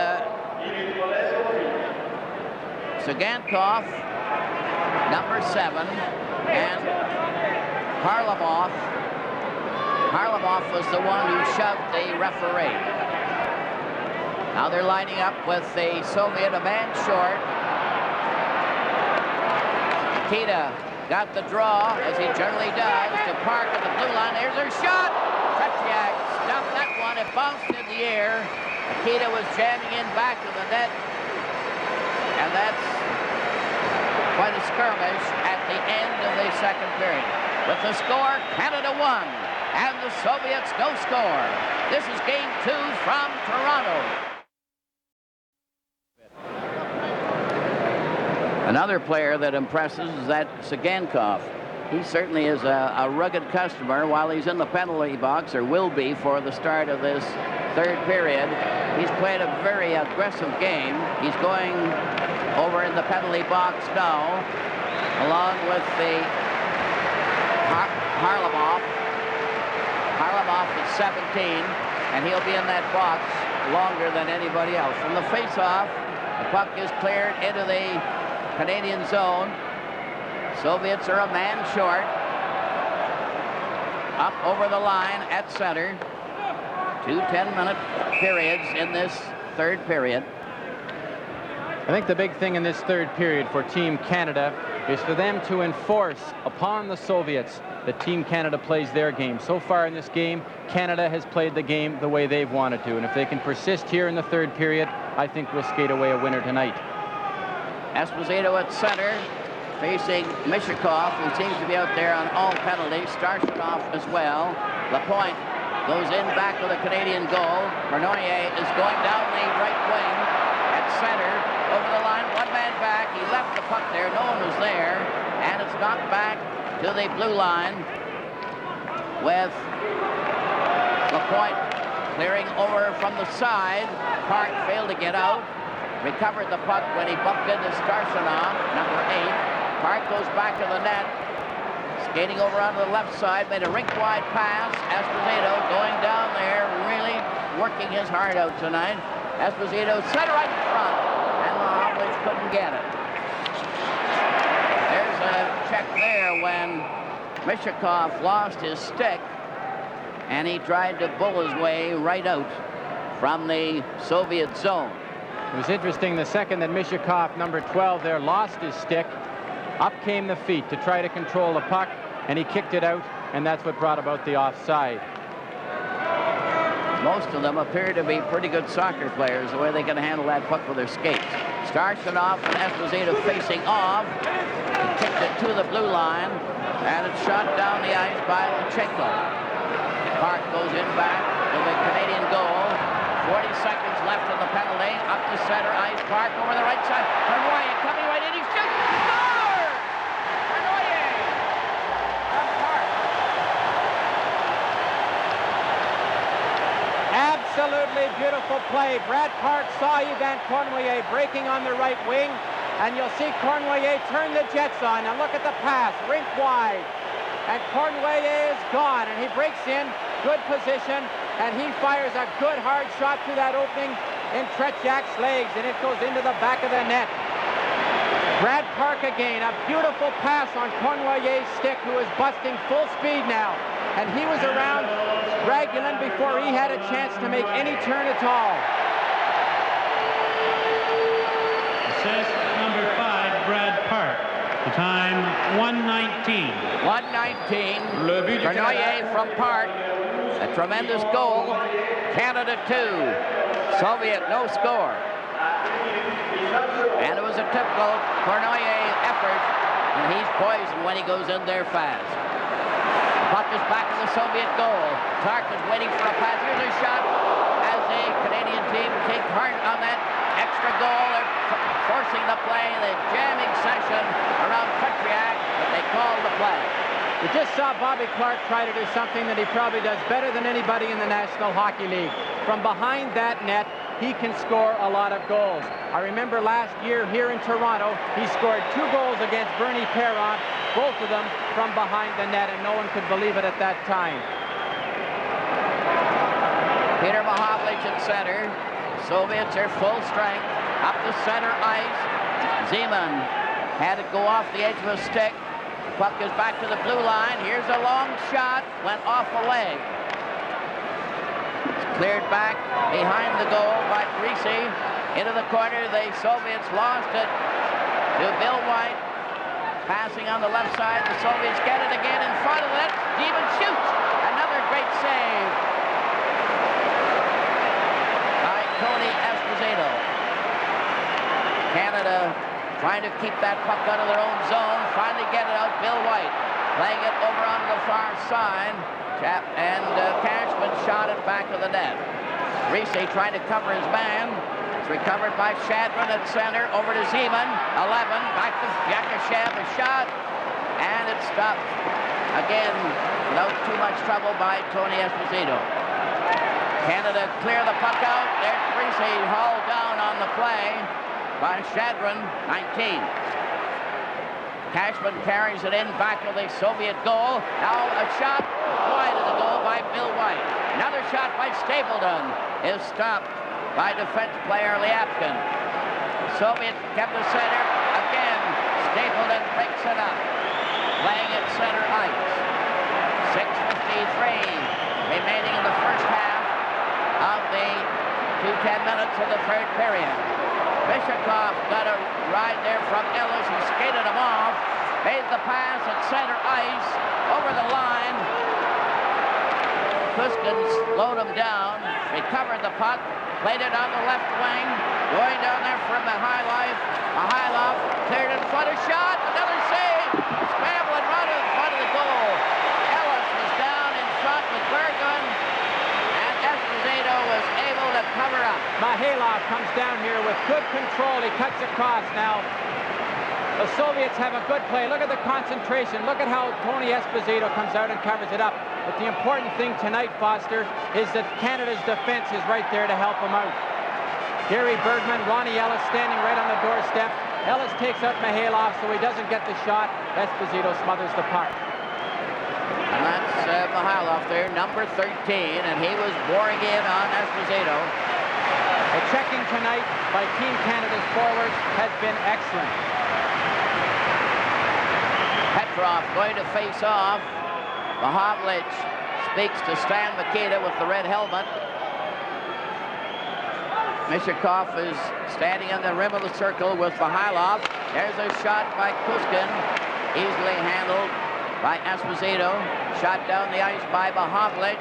Cıgankov, number 7, and Harlamov was the one who shoved the referee. Now they're lining up with the Soviet, a man short. Mikita got the draw, as he generally does, to Park at the blue line. There's their shot. Tretьяк stopped that one. It bounced in the air. Mikita was jamming in back of the net, and that's quite a skirmish at the end of the second period. With the score, Canada 1, and the Soviets no score. This is Game 2 from Toronto. Another player that impresses is that Cıgankov. He certainly is a rugged customer while he's in the penalty box, or will be for the start of this third period. He's played a very aggressive game. He's going over in the penalty box now, along with the Harlamov. Harlamov is 17, and he'll be in that box longer than anybody else. From the face-off, the puck is cleared into the Canadian zone. Soviets are a man short. Up over the line at center. 2 10-minute periods in this third period. I think the big thing in this third period for Team Canada is for them to enforce upon the Soviets that Team Canada plays their game. So far in this game, Canada has played the game the way they've wanted to. And if they can persist here in the third period, I think we'll skate away a winner tonight. Esposito at center, facing Mishakov, who seems to be out there on all penalties. Starshanov as well. Lapойnт goes in back of the Canadian goal. Kurnauye is going down the right wing at center, over the line, one man back. He left the puck there, no one was there, and it's knocked back to the blue line with Lapойnт clearing over from the side. Park failed to get out, recovered the puck when he bumped into Starchinov, number 8. Park goes back to the net, skating over onto the left side, made a rink-wide pass. Esposito going down there, really working his heart out tonight. Esposito set right in front, and Mahowich couldn't get it. There's a check there when Mishakov lost his stick, and he tried to bull his way right out from the Soviet zone. It was interesting, the second that Mishakov, number 12 there, lost his stick, up came the feet to try to control the puck, and he kicked it out, and that's what brought about the offside. Most of them appear to be pretty good soccer players, the way they can handle that puck with their skates. Starchinov and Esposito facing off. He kicked it to the blue line, and it's shot down the ice by Lachenko. Park goes in back to the Canadian goal. 40 seconds left in the penalty. Up to center ice. Park over the right side. Kurnauye coming right in. He shoots. Score! Kurnauye from Park. Absolutely beautiful play. Brad Park saw Yvan Kurnauye breaking on the right wing, and you'll see Kurnauye turn the jets on, and look at the pass, rink wide. And Kurnauye is gone, and he breaks in, good position, and he fires a good hard shot to that opening in Tretьяк's legs, and it goes into the back of the net. Brad Park again, a beautiful pass on Kurnauye's stick, who is busting full speed now. And he was around Ragulin before he had a chance to make any turn at all. Assist number 5, Brad Park. The time, 1:19. 1:19. Kurnauye from Park. A tremendous goal. Canada 2. Soviet no score. And it was a typical Kurnauye effort. And he's poisoned when he goes in there fast. Puck is back in the Soviet goal. Clark is waiting for a pass. Here's a shot as the Canadian team take heart on that extra goal. They're forcing the play, the jamming session around Tretьяк, but they called the play. We just saw Bobby Clark try to do something that he probably does better than anybody in the National Hockey League. From behind that net, he can score a lot of goals. I remember last year here in Toronto, he scored 2 goals against Bernie Perron, both of them from behind the net, and no one could believe it at that time. Peter Mahowlich at center. Soviets are full strength. Up the center ice. Zeman had it go off the edge of a stick. Puck is back to the blue line. Here's a long shot. Went off the leg. It's cleared back behind the goal by Parisi. Into the corner. The Soviets lost it to Bill White. Passing on the left side. The Soviets get it again in front of it. Zeman shoots. Another great save by Tony Esposito. Canada trying to keep that puck out of their own zone. Finally get it out. Bill White playing it over on the far side. And Cashman shot it back to the net. Reese trying to cover his man. It's recovered by Shadron at center. Over to Zeman. 11. Back to Yakashev. A shot. And it's stopped again without too much trouble by Tony Esposito. Canada clear the puck out. There's Reese hauled down on the play by Shadron, 19. Cashman carries it in back to the Soviet goal. Now a shot wide of the goal by Bill White. Another shot by Stapleton is stopped by defense player Lyapkin. Soviet kept the center. Again, Stapleton breaks it up. Playing at center ice. 6:53 remaining in the first half of the 2:10 minutes of the third period. Mishakov got a ride there from Ellis. He skated him off. Made the pass at center ice. Over the line. Kuzькин slowed him down. Recovered the puck. Played it on the left wing. Going down there for Mihailov. Cleared in front. A shot. Another save. Scrambling right in front of the goal. Ellis was down in front with Bergman. Mihajlov comes down here with good control. He cuts across now. The Soviets have a good play. Look at the concentration. Look at how Tony Esposito comes out and covers it up. But the important thing tonight, Foster, is that Canada's defense is right there to help them out. Gary Bergman, Ronnie Ellis standing right on the doorstep. Ellis takes out Mihajlov so he doesn't get the shot. Esposito smothers the puck. And that's Mihajlov there, number 13, and he was boring in on Esposito. The checking tonight by Team Canada's forwards has been excellent. Petrov going to face off. Mahowlich speaks to Stan Mickieta with the red helmet. Mishakov is standing on the rim of the circle with Mihajlov. There's a shot by Kuzkin, easily handled by Esposito. Shot down the ice by Mahowlich.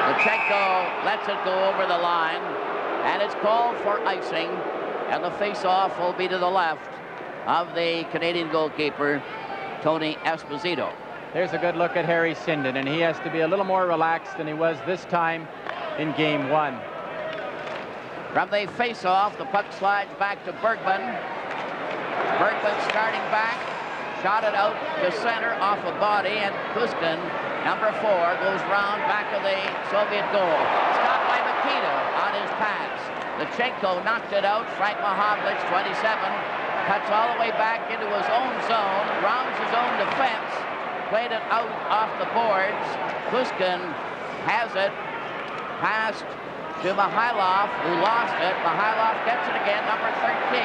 Lutsenko lets it go over the line, and it's called for icing, and the face-off will be to the left of the Canadian goalkeeper, Tony Esposito. There's a good look at Harry Sinden, and he has to be a little more relaxed than he was this time in Game 1. From the face-off, the puck slides back to Bergman. Bergman starting back, shot it out to center off a body, and Kuzkin, number 4, goes round back of the Soviet goal. Stopped by Mikita on his pass. Lutsenko knocked it out. Frank Mahowlich, 27, cuts all the way back into his own zone, rounds his own defense, played it out off the boards. Kuzkin has it, passed to Mihajlov, who lost it. Mihajlov gets it again, number 13.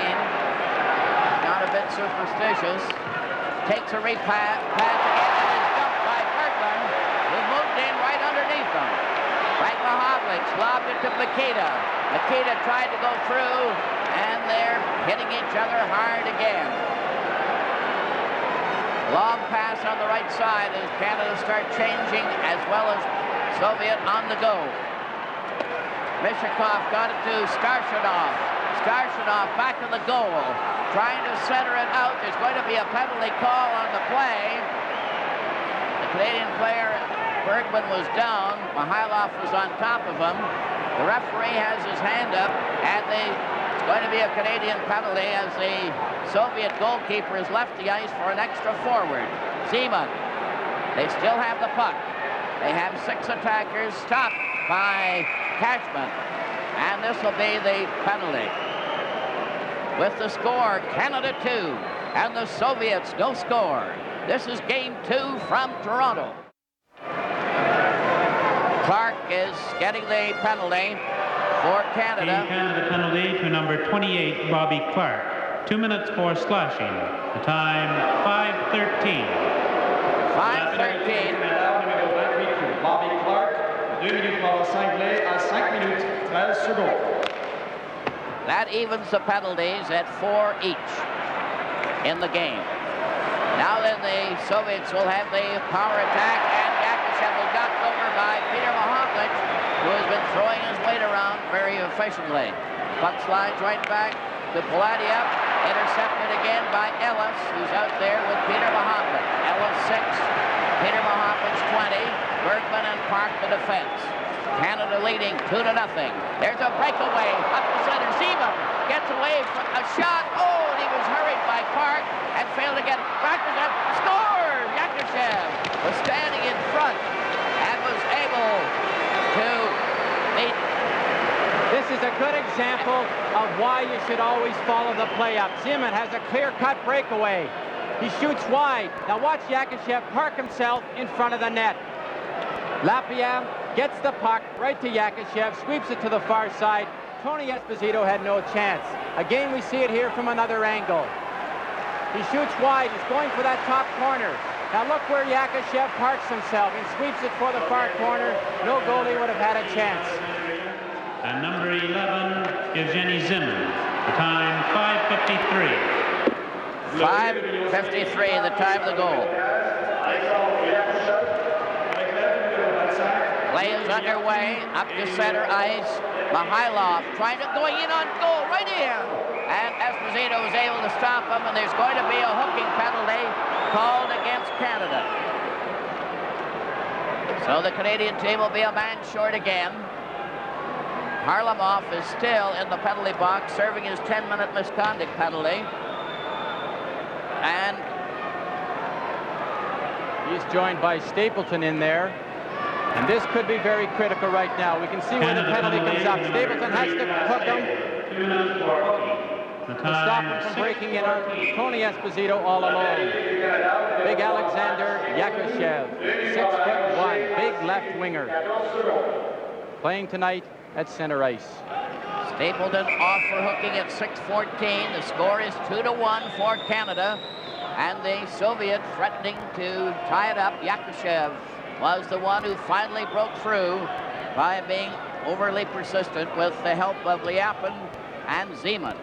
Not a bit superstitious. Takes a pass again, and is dumped by Bergman, who moved in right underneath him. Frank Mahowlich lobbed it to Mickieta. Mickieta tried to go through, and they're hitting each other hard again. Long pass on the right side as Canada start changing, as well as Soviet on the go. Mishakov got it to Starshinov. Starshinov back in the goal, trying to center it out. There's going to be a penalty call on the play. The Canadian player, Bergman, was down. Mihajlov was on top of him. The referee has his hand up, and it's going to be a Canadian penalty as the Soviet goalkeeper has left the ice for an extra forward. Zeman. They still have the puck. They have 6 attackers, stopped by Cashman, and this will be the penalty. With the score, Canada 2, and the Soviets no score. This is Game 2 from Toronto. Clark is getting the penalty for Canada. The Canada penalty to number 28, Bobby Clark. 2 minutes for slashing. The time, 5:13. 5:13. Bobby Clark, 2 minutes pour Cinglé à 5 minutes 13 secondes. That evens the penalties at 4 each in the game. Now then, the Soviets will have the power attack, and Yakushev will knocked over by Peter Mahowlich, who has been throwing his weight around very efficiently. Puck slides right back to Paladiev, intercepted again by Ellis, who's out there with Peter Mahowlich. Ellis 6, Peter Mahowlich 20, Bergman and Park the defense. Canada leading 2-0. There's a breakaway up the center. Zeman gets away from a shot. Oh, and he was hurried by Park and failed to get back to them. Scores! Yakushev was standing in front and was able to meet. This is a good example of why you should always follow the play up. Zeman has a clear-cut breakaway. He shoots wide. Now watch Yakushev park himself in front of the net. Lapierre gets the puck right to Yakushev, sweeps it to the far side. Tony Esposito had no chance. Again, we see it here from another angle. He shoots wide. He's going for that top corner. Now look where Yakushev parks himself and sweeps it for the far corner. No goalie would have had a chance. And number 11, Evgeny Zeman. The time, 5:53. 5:53, the time of the goal. Play is underway, up to center ice. Mihajlov going in on goal, right in. And Esposito was able to stop him, and there's going to be a hooking penalty called against Canada. So the Canadian team will be a man short again. Harlamoff is still in the penalty box, serving his 10-minute misconduct penalty. And he's joined by Stapleton in there. And this could be very critical right now. We can see when the penalty comes up. Stapleton has to hook him to stop him from breaking in. Tony Esposito all alone. Big Alexander Yakushev, 6'1", big left winger, playing tonight at center ice. Stapleton off for hooking at 6:14. The score is 2-1 for Canada, and the Soviet threatening to tie it up. Yakushev was the one who finally broke through by being overly persistent with the help of Liapin and Zeman.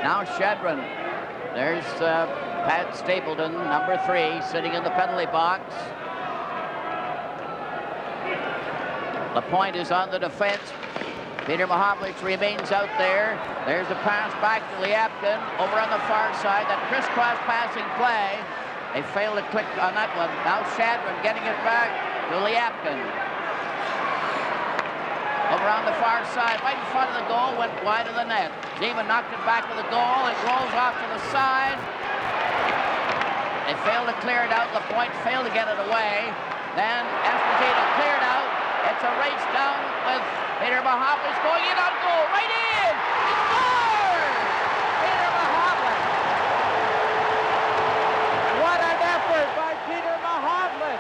Now Shedrin. There's Pat Stapleton, number 3, sitting in the penalty box. Lapointe is on the defense. Peter Machowicz remains out there. There's a pass back to Liapkin over on the far side. That crisscross passing play. They failed to click on that one. Now Shadron getting it back to Liapkin. Over on the far side, right in front of the goal, went wide of the net. Zeman knocked it back to the goal. It rolls off to the side. They failed to clear it out. Lapointe failed to get it away. Then Esposito cleared out. It's a race down with Peter Machowicz going in on goal. Right in! He scores! Peter Machowicz. What an effort by Peter Machowicz.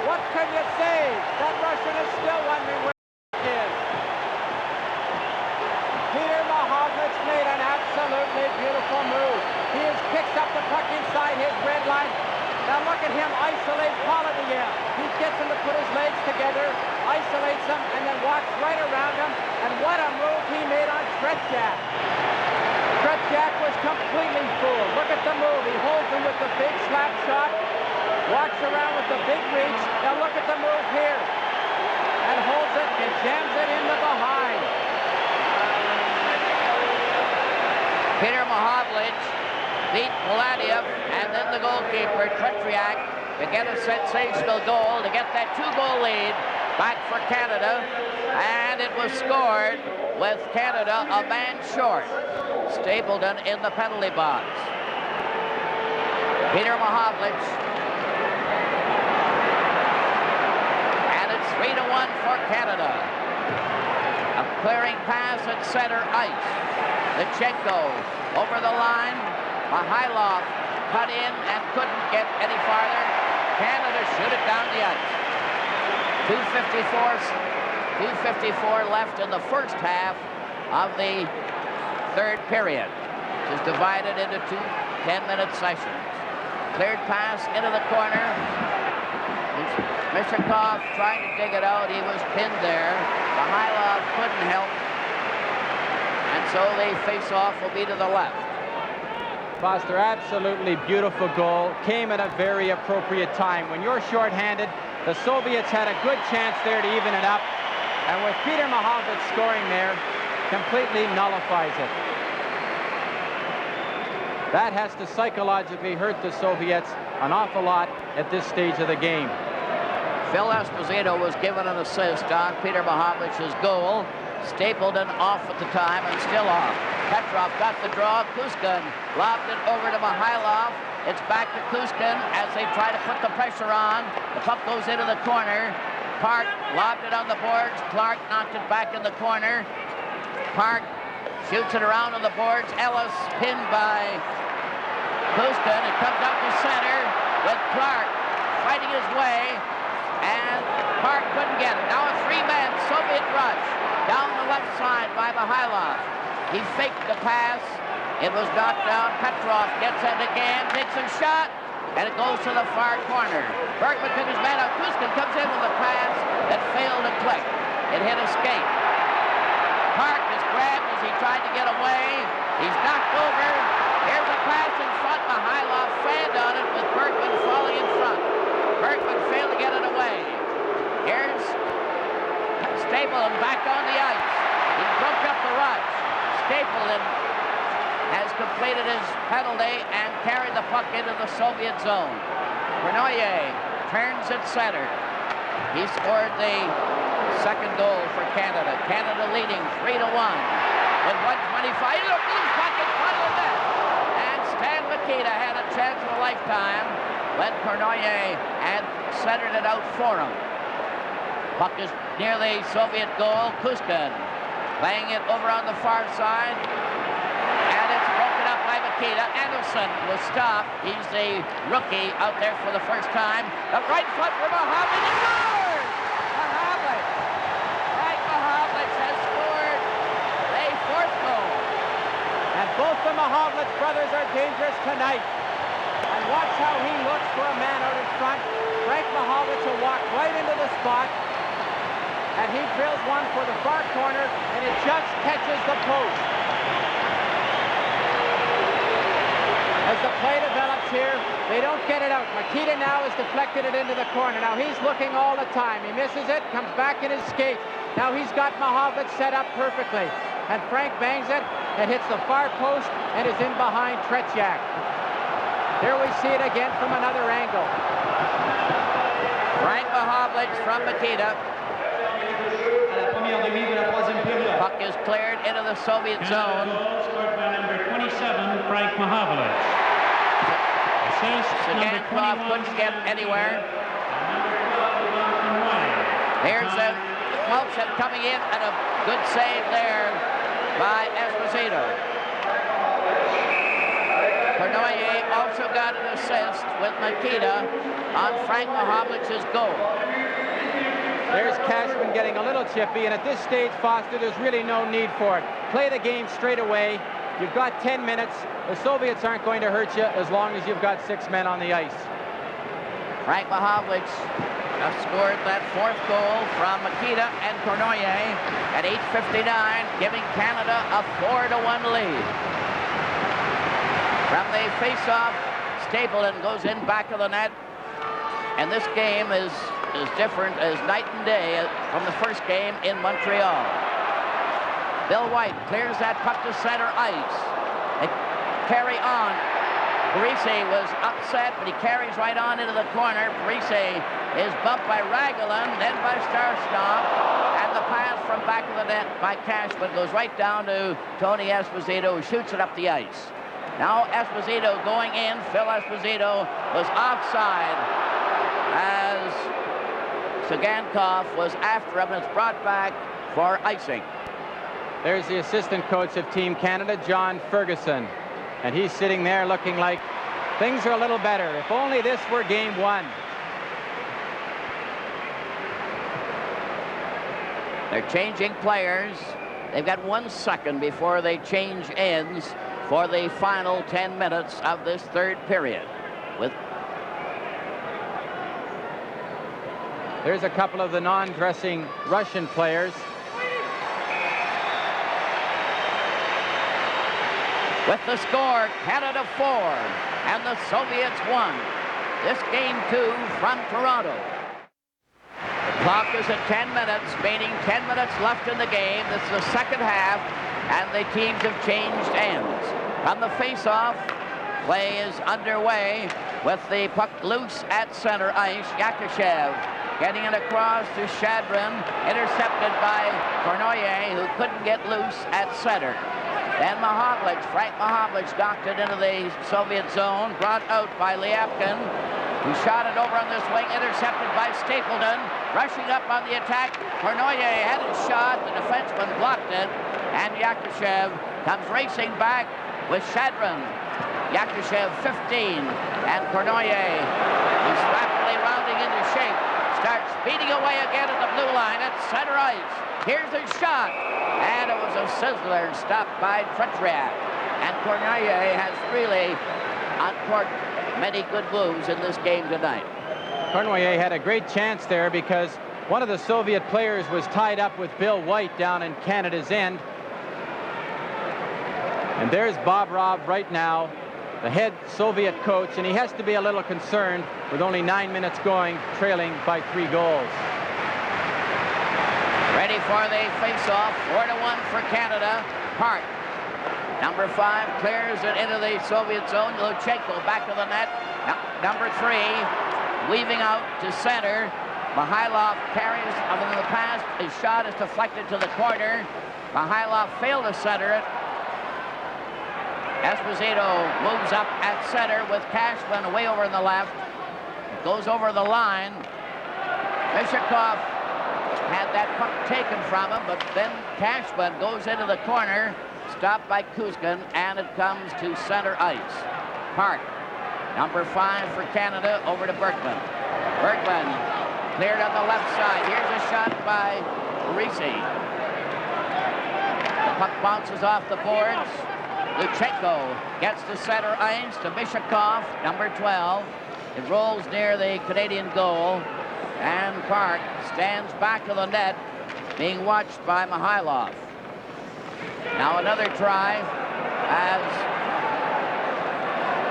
What can you say? That Russian is still wondering where he is. Peter Machowicz made an absolutely beautiful move. He has picked up the puck inside his red line. Now look at him isolate Polidyev. He gets him to put his legs together, isolates him, and then walks right around him. And what a move he made on Tretjak. Tretjak was completely fooled. Look at the move. He holds him with the big slap shot, walks around with the big reach. Now look at the move here. And holds it and jams it in the behind. Peter Machowicz beat Poladiev and then the goalkeeper, Tretjak, to get a sensational goal, to get that 2-goal lead back for Canada. And it was scored with Canada a man short. Stapleton in the penalty box. Peter Machowicz. And it's 3-1 for Canada. A clearing pass at center ice. Lichenko over the line. Mihailov cut in and couldn't get any farther. Canada shoot it down the ice. 2:54 left in the first half of the third period. It is divided into 2 10-minute sessions. Cleared pass into the corner. Mishakov trying to dig it out. He was pinned there. Mihailov couldn't help. And so the face-off will be to the left. Foster, absolutely beautiful goal. Came at a very appropriate time. When you're shorthanded, the Soviets had a good chance there to even it up. And with Peter Machowicz scoring there, completely nullifies it. That has to psychologically hurt the Soviets an awful lot at this stage of the game. Phil Esposito was given an assist on Peter Machowicz's goal. Stapleton off at the time and still off. Petrov got the draw. Kuzkin lobbed it over to Mihailov. It's back to Kuzkin as they try to put the pressure on. The puck goes into the corner. Park lobbed it on the boards. Clark knocked it back in the corner. Park shoots it around on the boards. Ellis pinned by Kuzkin. It comes out to center with Clark fighting his way. And Park couldn't get it. Now a 3-man Soviet rush down the left side by Mihailov. He faked the pass. It was knocked down. Petrov gets it again, takes a shot, and it goes to the far corner. Bергman took his man out. Kuzkin comes in with a pass that failed to click. It hit a skate. Park is grabbed as he tried to get away. He's knocked over. Here's a pass in front. Mihailov fanned on it with Bергman falling in front. Bергman failed to get it away. Here's Stapleton back on the ice. He broke up the rush. Stapleton has completed his penalty and carried the puck into the Soviet zone. Kurnuaiye turns at center. He scored the second goal for Canada. Canada leading 3-1 with 1:25. Look, loose puck in front of the net. And Stan Mikita had a chance of a lifetime when Kurnouye had centered it out for him. Puck is near the Soviet goal. Kuzkin playing it over on the far side. And it's broken up by Mikita. Anderson was stopped. He's the rookie out there for the first time. The right foot for Mahowicz. It scores! Mahowicz. Frank Mahowicz has scored the fourth goal. And both the Mahowicz brothers are dangerous tonight. And watch how he looks for a man out in front. Frank Mahowicz will walk right into the spot. And he drills one for the far corner, and it just catches the post. As the play develops here, they don't get it out. Mikita now has deflected it into the corner. Now he's looking all the time. He misses it, comes back in his skate. Now he's got Mahowicz set up perfectly. And Frank bangs it and hits the far post and is in behind Tretьяк. Here we see it again from another angle. Frank Mahowicz from Mikita. Puck is cleared into the Soviet zone. Scored by number 27, Frank Mahowicz. Cıganков couldn't get anywhere. Here's the Motion coming in, and a good save there by Esposito. Kurnouye also got an assist with Mikita on Frank Mahovich's goal. There's Cashman getting a little chippy, and at this stage, Foster, there's really no need for it. Play the game straight away. You've got 10 minutes. The Soviets aren't going to hurt you as long as you've got 6 men on the ice. Frank Mahowicz scored that fourth goal from Mikita and Kurnouye at 8:59, giving Canada a 4-1 lead. From the face-off, Sтэплтон goes in back of the net, and this game is as different as night and day from the first game in Montreal. Bill White clears that puck to center ice. They carry on. Parisi was upset, but he carries right on into the corner. Parisi is bumped by Ragulin, then by Starstop, and the pass from back of the net by Cashman goes right down to Tony Esposito, who shoots it up the ice. Now Esposito going in. Phil Esposito was offside as Cıganков was after him and is brought back for icing. There's the assistant coach of Team Canada, John Ferguson. And he's sitting there looking like things are a little better. If only this were game one. They're changing players. They've got 1 second before they change ends for the final 10 minutes of this third period. There's a couple of the non-dressing Russian players. With the score, Canada 4 and the Soviets 1. This game 2 from Toronto. The clock is at 10 minutes, meaning 10 minutes left in the game. This is the second half, and the teams have changed ends. From the face-off, play is underway with the puck loose at center ice. Yakushev getting it across to Shadrin, intercepted by Kurnouye, who couldn't get loose at center. Then Mahowicz, Frank Mahowicz knocked it into the Soviet zone, brought out by Lyapkin, who shot it over on this wing, intercepted by Sтэплтон, rushing up on the attack. Kurnouye had his shot, the defenseman blocked it, and Yakushev comes racing back with Shadrin. Yakushev 15, and Kurnouye, who's rapidly rounding into shape, starts speeding away again at the blue line at center ice. Here's his shot, and it was a sizzler stopped by Tretьяк. And Kurnouye has really uncorked many good moves in this game tonight. Kurnouye had a great chance there because one of the Soviet players was tied up with Bill White down in Canada's end. And there's Bobrov right now, the head Soviet coach, and he has to be a little concerned with only 9 minutes going, trailing by 3 goals. Ready for the face-off, 4-1 for Canada. Park, number 5, clears it into the Soviet zone. Luchenko back to the net. Number 3, weaving out to center. Mihailov carries in the pass. His shot is deflected to the corner. Mihailov failed to center it. Esposito moves up at center with Cashman way over in the left. It goes over the line. Mishakov had that puck taken from him, but then Cashman goes into the corner, stopped by Kuzkin, and it comes to center ice. Park, number 5 for Canada, over to Bергman. Bергman cleared on the left side. Here's a shot by Parisi. The puck bounces off the boards. Luchenko gets to center ice to Mishakov, number 12. It rolls near the Canadian goal, and Park stands back of the net, being watched by Mihailov. Now another try as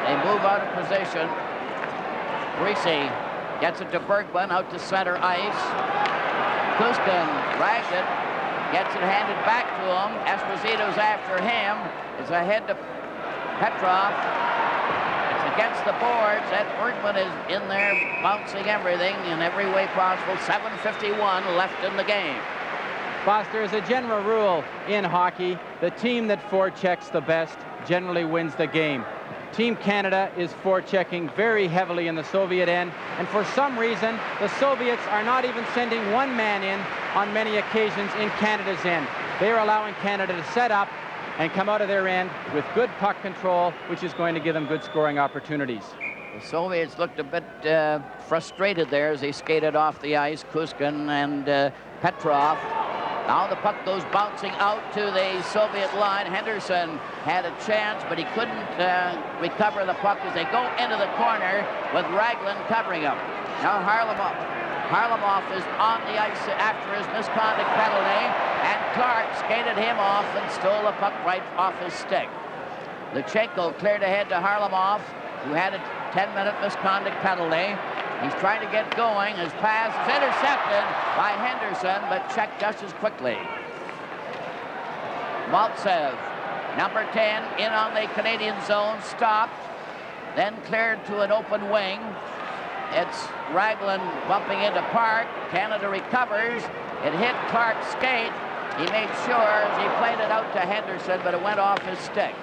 they move out of position. Parisi gets it to Bергman, out to center ice. Kuzkin drags it, gets it handed back to him. Esposito's after him. It's ahead to Petrov. It's against the boards. Ed Bергman is in there bouncing everything in every way possible. 7:51 left in the game. Foster, as a general rule in hockey, the team that forechecks the best generally wins the game. Team Canada is forechecking very heavily in the Soviet end, and for some reason, the Soviets are not even sending one man in on many occasions in Canada's end. They are allowing Canada to set up and come out of their end with good puck control, which is going to give them good scoring opportunities. The Soviets looked a bit frustrated there as they skated off the ice, Kuzkin and Petrov. Now the puck goes bouncing out to the Soviet line. Henderson had a chance, but he couldn't recover the puck as they go into the corner with Ragulin covering him. Now Harlamov is on the ice after his misconduct penalty, and Clark skated him off and stole the puck right off his stick. Luchenko cleared ahead to Harlamov, who had a 10-minute misconduct penalty. He's trying to get going. His pass is intercepted by Henderson, but checked just as quickly. Maltsev, number 10, in on the Canadian zone, stopped, then cleared to an open wing. It's Ragulin bumping into Park. Canada recovers. It hit Clark's skate. He made sure as he played it out to Henderson, but it went off his stick.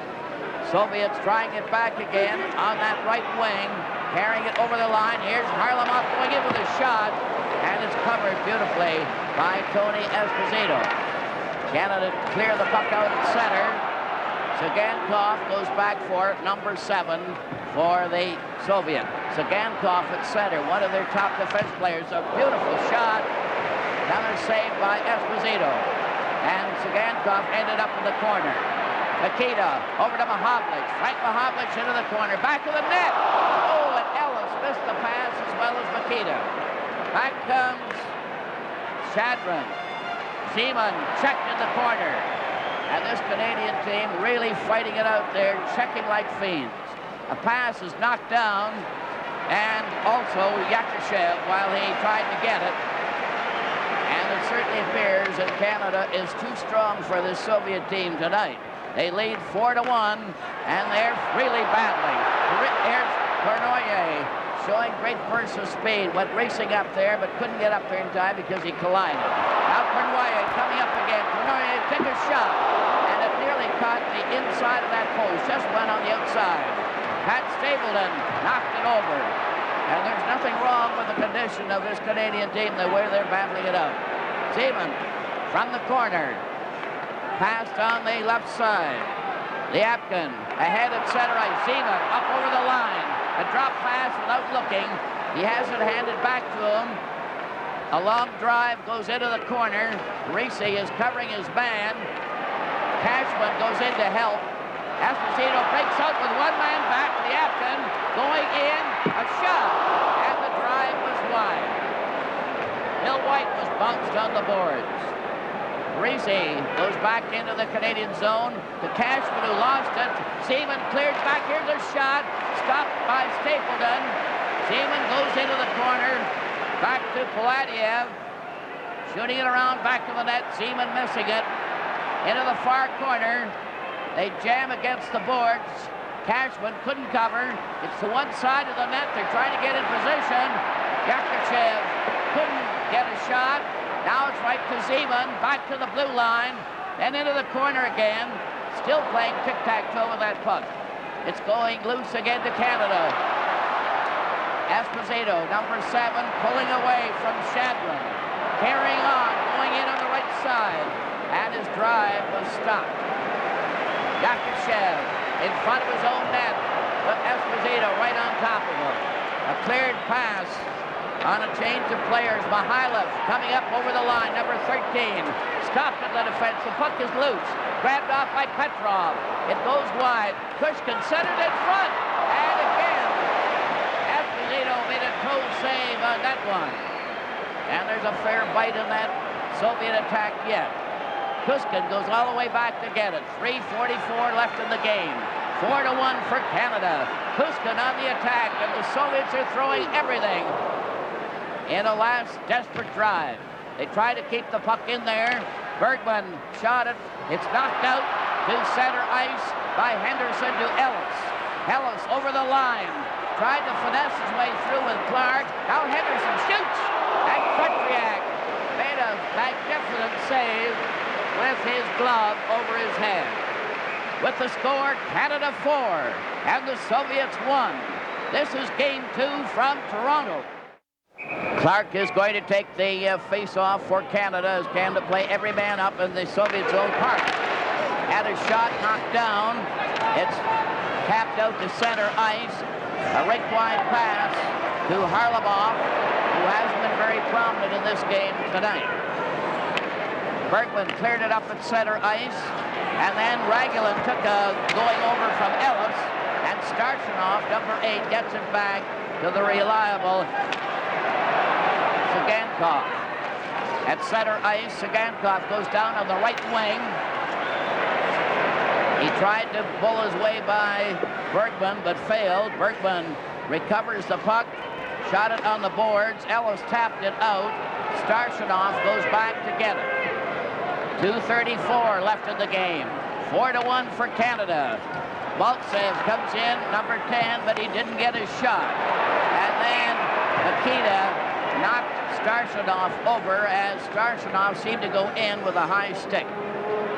Soviets trying it back again on that right wing, carrying it over the line. Here's Harlamov going in with a shot, and it's covered beautifully by Tony Esposito. Canada clear the puck out at center. Tsygankov goes back for number 7 for the Soviet. Tsygankov at center, one of their top defense players. A beautiful shot. Another save by Esposito. And Tsygankov ended up in the corner. Mikita over to Machowicz. Frank Machowicz into the corner. Back of the net. Oh, and Ellis missed the pass as well as Mikita. Back comes Shadron. Seaman checked in the corner. And this Canadian team really fighting it out there, checking like fiends. A pass is knocked down, and also Yakushev while he tried to get it. And it certainly appears that Canada is too strong for this Soviet team tonight. They lead 4-1, and they're really battling. Here's Kurnuaiye showing great bursts of speed. Went racing up there, but couldn't get up there in time because he collided. Now Kurnuaiye coming up again. Kurnuaiye took a shot, and it nearly caught the inside of that post. Just went on the outside. Pat Stapleton knocked it over. And there's nothing wrong with the condition of this Canadian team, the way they're battling it out. Seaman from the corner. Passed on the left side. Liapkin ahead at center ice. Seaman up over the line. A drop pass without looking. He has it handed back to him. A long drive goes into the corner. Parisi is covering his man. Cashman goes in to help. Esposito breaks out with one man back. Liapkin going in. A shot. And the drive was wide. Bill White was bounced on the boards. Parisi goes back into the Canadian zone to Cashman, who lost it. Seaman clears back. Here's a shot. Stopped by Stapleton. Seaman goes into the corner. Back to Polatiev. Shooting it around back to the net. Seaman missing it. Into the far corner. They jam against the boards. Cashman couldn't cover. It's to one side of the net. They're trying to get in position. Yakushev couldn't get a shot. Now it's right to Zeman, back to the blue line, and into the corner again. Still playing tic-tac-toe with that puck. It's going loose again to Canada. Esposito, number 7, pulling away from Shadron. Carrying on, going in on the right side. And his drive was stopped. Yakushev in front of his own net, but Esposito right on top of him. A cleared pass on a change of players. Mihailov coming up over the line, number 13. Stopped at the defense. The puck is loose. Grabbed off by Petrov. It goes wide. Kuzькин centered in front. And again, Esposito made a toe save on that one. And there's a fair bite in that Soviet attack yet. Kuzькин goes all the way back to get it. 3:44 left in the game. 4-1 for Canada. Kuzькин on the attack, and the Soviets are throwing everything in a last desperate drive. They try to keep the puck in there. Bергman shot it. It's knocked out to center ice by Henderson to Ellis. Ellis over the line. Tried to finesse his way through with Clark. Now Henderson shoots. And Tretьяк made a magnificent save with his glove over his head. With the score, Canada 4 and the Soviets 1. This is game 2 from Toronto. Clark is going to take the face-off for Canada as Canada play every man up in the Soviet zone. Park had a shot knocked down. It's tapped out to center ice. A rink-wide pass to Harlamov, who hasn't been very prominent in this game tonight. Bергman cleared it up at center ice, and then Ragulin took a going over from Ellis, and Starchinov, number 8, gets it back to the reliable Czygankov. At center ice, Czygankov goes down on the right wing. He tried to pull his way by Bергman, but failed. Bергman recovers the puck, shot it on the boards. Ellis tapped it out. Starchinov goes back to get it. 2:34 left in the game. 4-1 for Canada. Baltsev comes in, number 10, but he didn't get his shot. And then Mikita knocked Starchinov over as Starchinov seemed to go in with a high stick.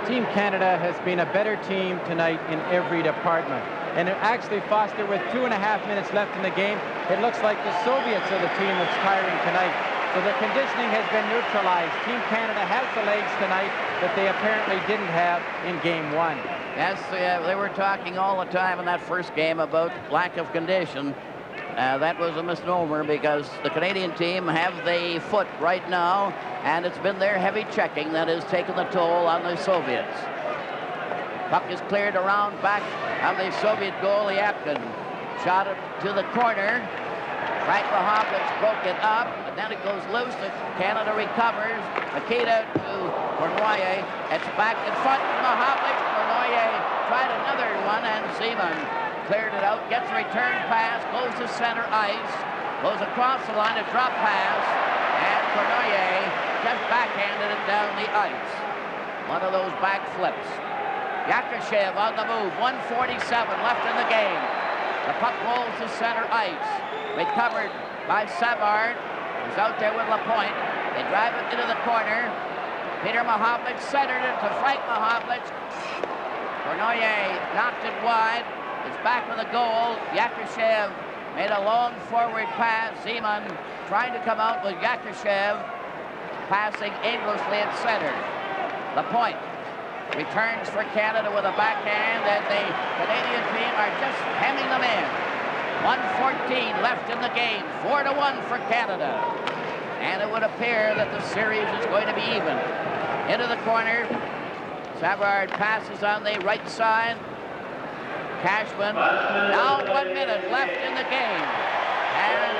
Team Canada has been a better team tonight in every department. And actually, Foster, with 2.5 minutes left in the game, it looks like the Soviets are the team that's tiring tonight. So the conditioning has been neutralized. Team Canada has the legs tonight that they apparently didn't have in game 1. Yes, they were talking all the time in that first game about lack of condition. That was a misnomer because the Canadian team have the foot right now, and it's been their heavy checking that has taken the toll on the Soviets. Puck is cleared around back on the Soviet goal. Yapkin shot it to the corner. Frank Mahowicz broke it up, and then it goes loose. Canada recovers. Mikita to Kurnuaiye. It's back in front. Mahowicz. Kurnuaiye tried another one, and Zeman cleared it out. Gets a return pass. Goes to center ice. Goes across the line. A drop pass. And Kurnuaiye just backhanded it down the ice. One of those back flips. Yakushev on the move. 1:47 left in the game. The puck rolls to center ice. Recovered by Saward, who's out there with Lapойnт. They drive it into the corner. Peter Mahowicz centered it to Frank Mahowicz. Kurnuaiye knocked it wide. It's back with the goal. Yakushev made a long forward pass. Zeman trying to come out with Yakushev passing aimlessly at center. Lapойnт returns for Canada with a backhand, and the Canadian team are just hemming them in. 1:14 left in the game. 4-1 for Canada. And it would appear that the series is going to be even. Into the corner. Savard passes on the right side. Cashman. Now 1 minute left in the game. And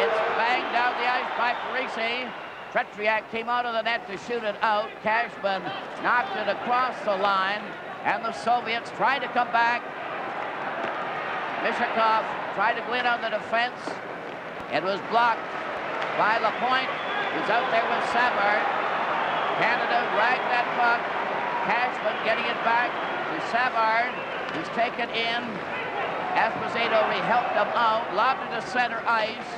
it's banged down the ice by Parisi. Tretьяк came out of the net to shoot it out. Cashman knocked it across the line. And the Soviets tried to come back. Mishakov tried to go in on the defense. It was blocked by Lapойnt, who's out there with Savard. Canada dragged that puck. Cashman getting it back to Savard, who's taken in. Esposito helped him out, lobbed it to center ice.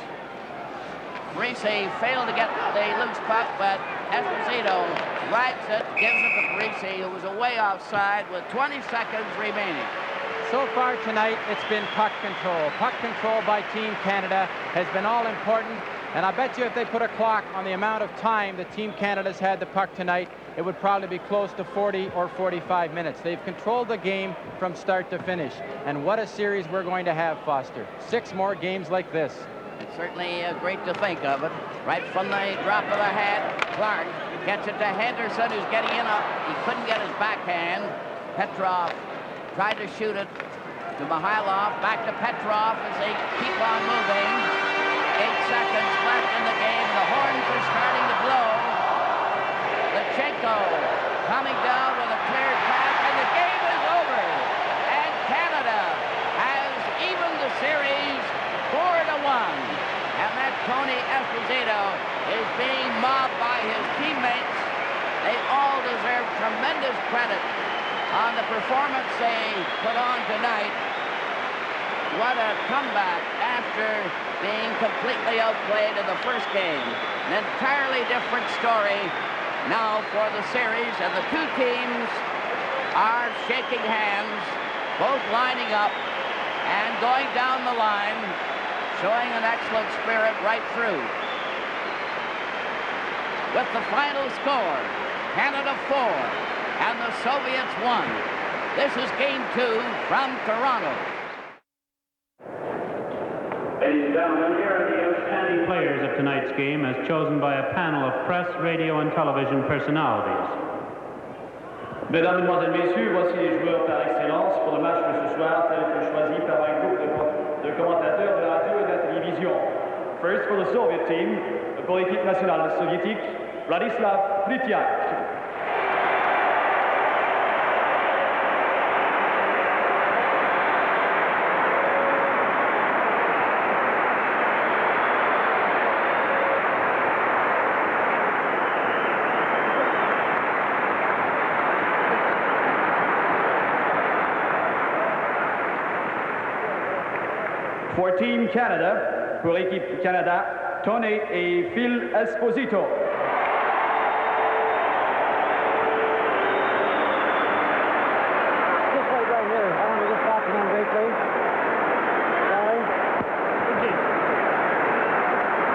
Parisi failed to get the loose puck, but Esposito rides it, gives it to Parisi, who was away offside with 20 seconds remaining. So far tonight, it's been puck control. Puck control by Team Canada has been all important, and I bet you if they put a clock on the amount of time that Team Canada's had the puck tonight, it would probably be close to 40 or 45 minutes. They've controlled the game from start to finish, and what a series we're going to have, Foster. 6 more games like this. It's certainly great to think of it. Right from the drop of the hat, Clark gets it to Henderson, who's getting in up. He couldn't get his backhand. Petrov tried to shoot it to Mihailov. Back to Petrov as they keep on moving. 8 seconds left in the game. The horns are starting to blow. Lechenko coming down with a cleared pass, and the game is over. And Canada has evened the series 4-1. And that Tony Esposito is being mobbed by his teammates. They all deserve tremendous credit on the performance they put on tonight. What a comeback after being completely outplayed in the first game. An entirely different story now for the series, and the two teams are shaking hands, both lining up and going down the line, showing an excellent spirit right through. With the final score, Canada 4 and the Soviets 1. This is Game 2 from Toronto. Ladies and gentlemen, here are the outstanding players of tonight's game as chosen by a panel of press, radio, and television personalities. Mesdames, Mesdemoiselles, Messieurs, voici les joueurs par excellence pour le match de ce soir, tel que choisi par un groupe de commentateurs de la radio et de la télévision. First for the Soviet team, pour l'équipe nationale soviétique, Vladislav Tretьяк. For Team Canada, pour l'équipe Canada, Tony et F.Éspozito.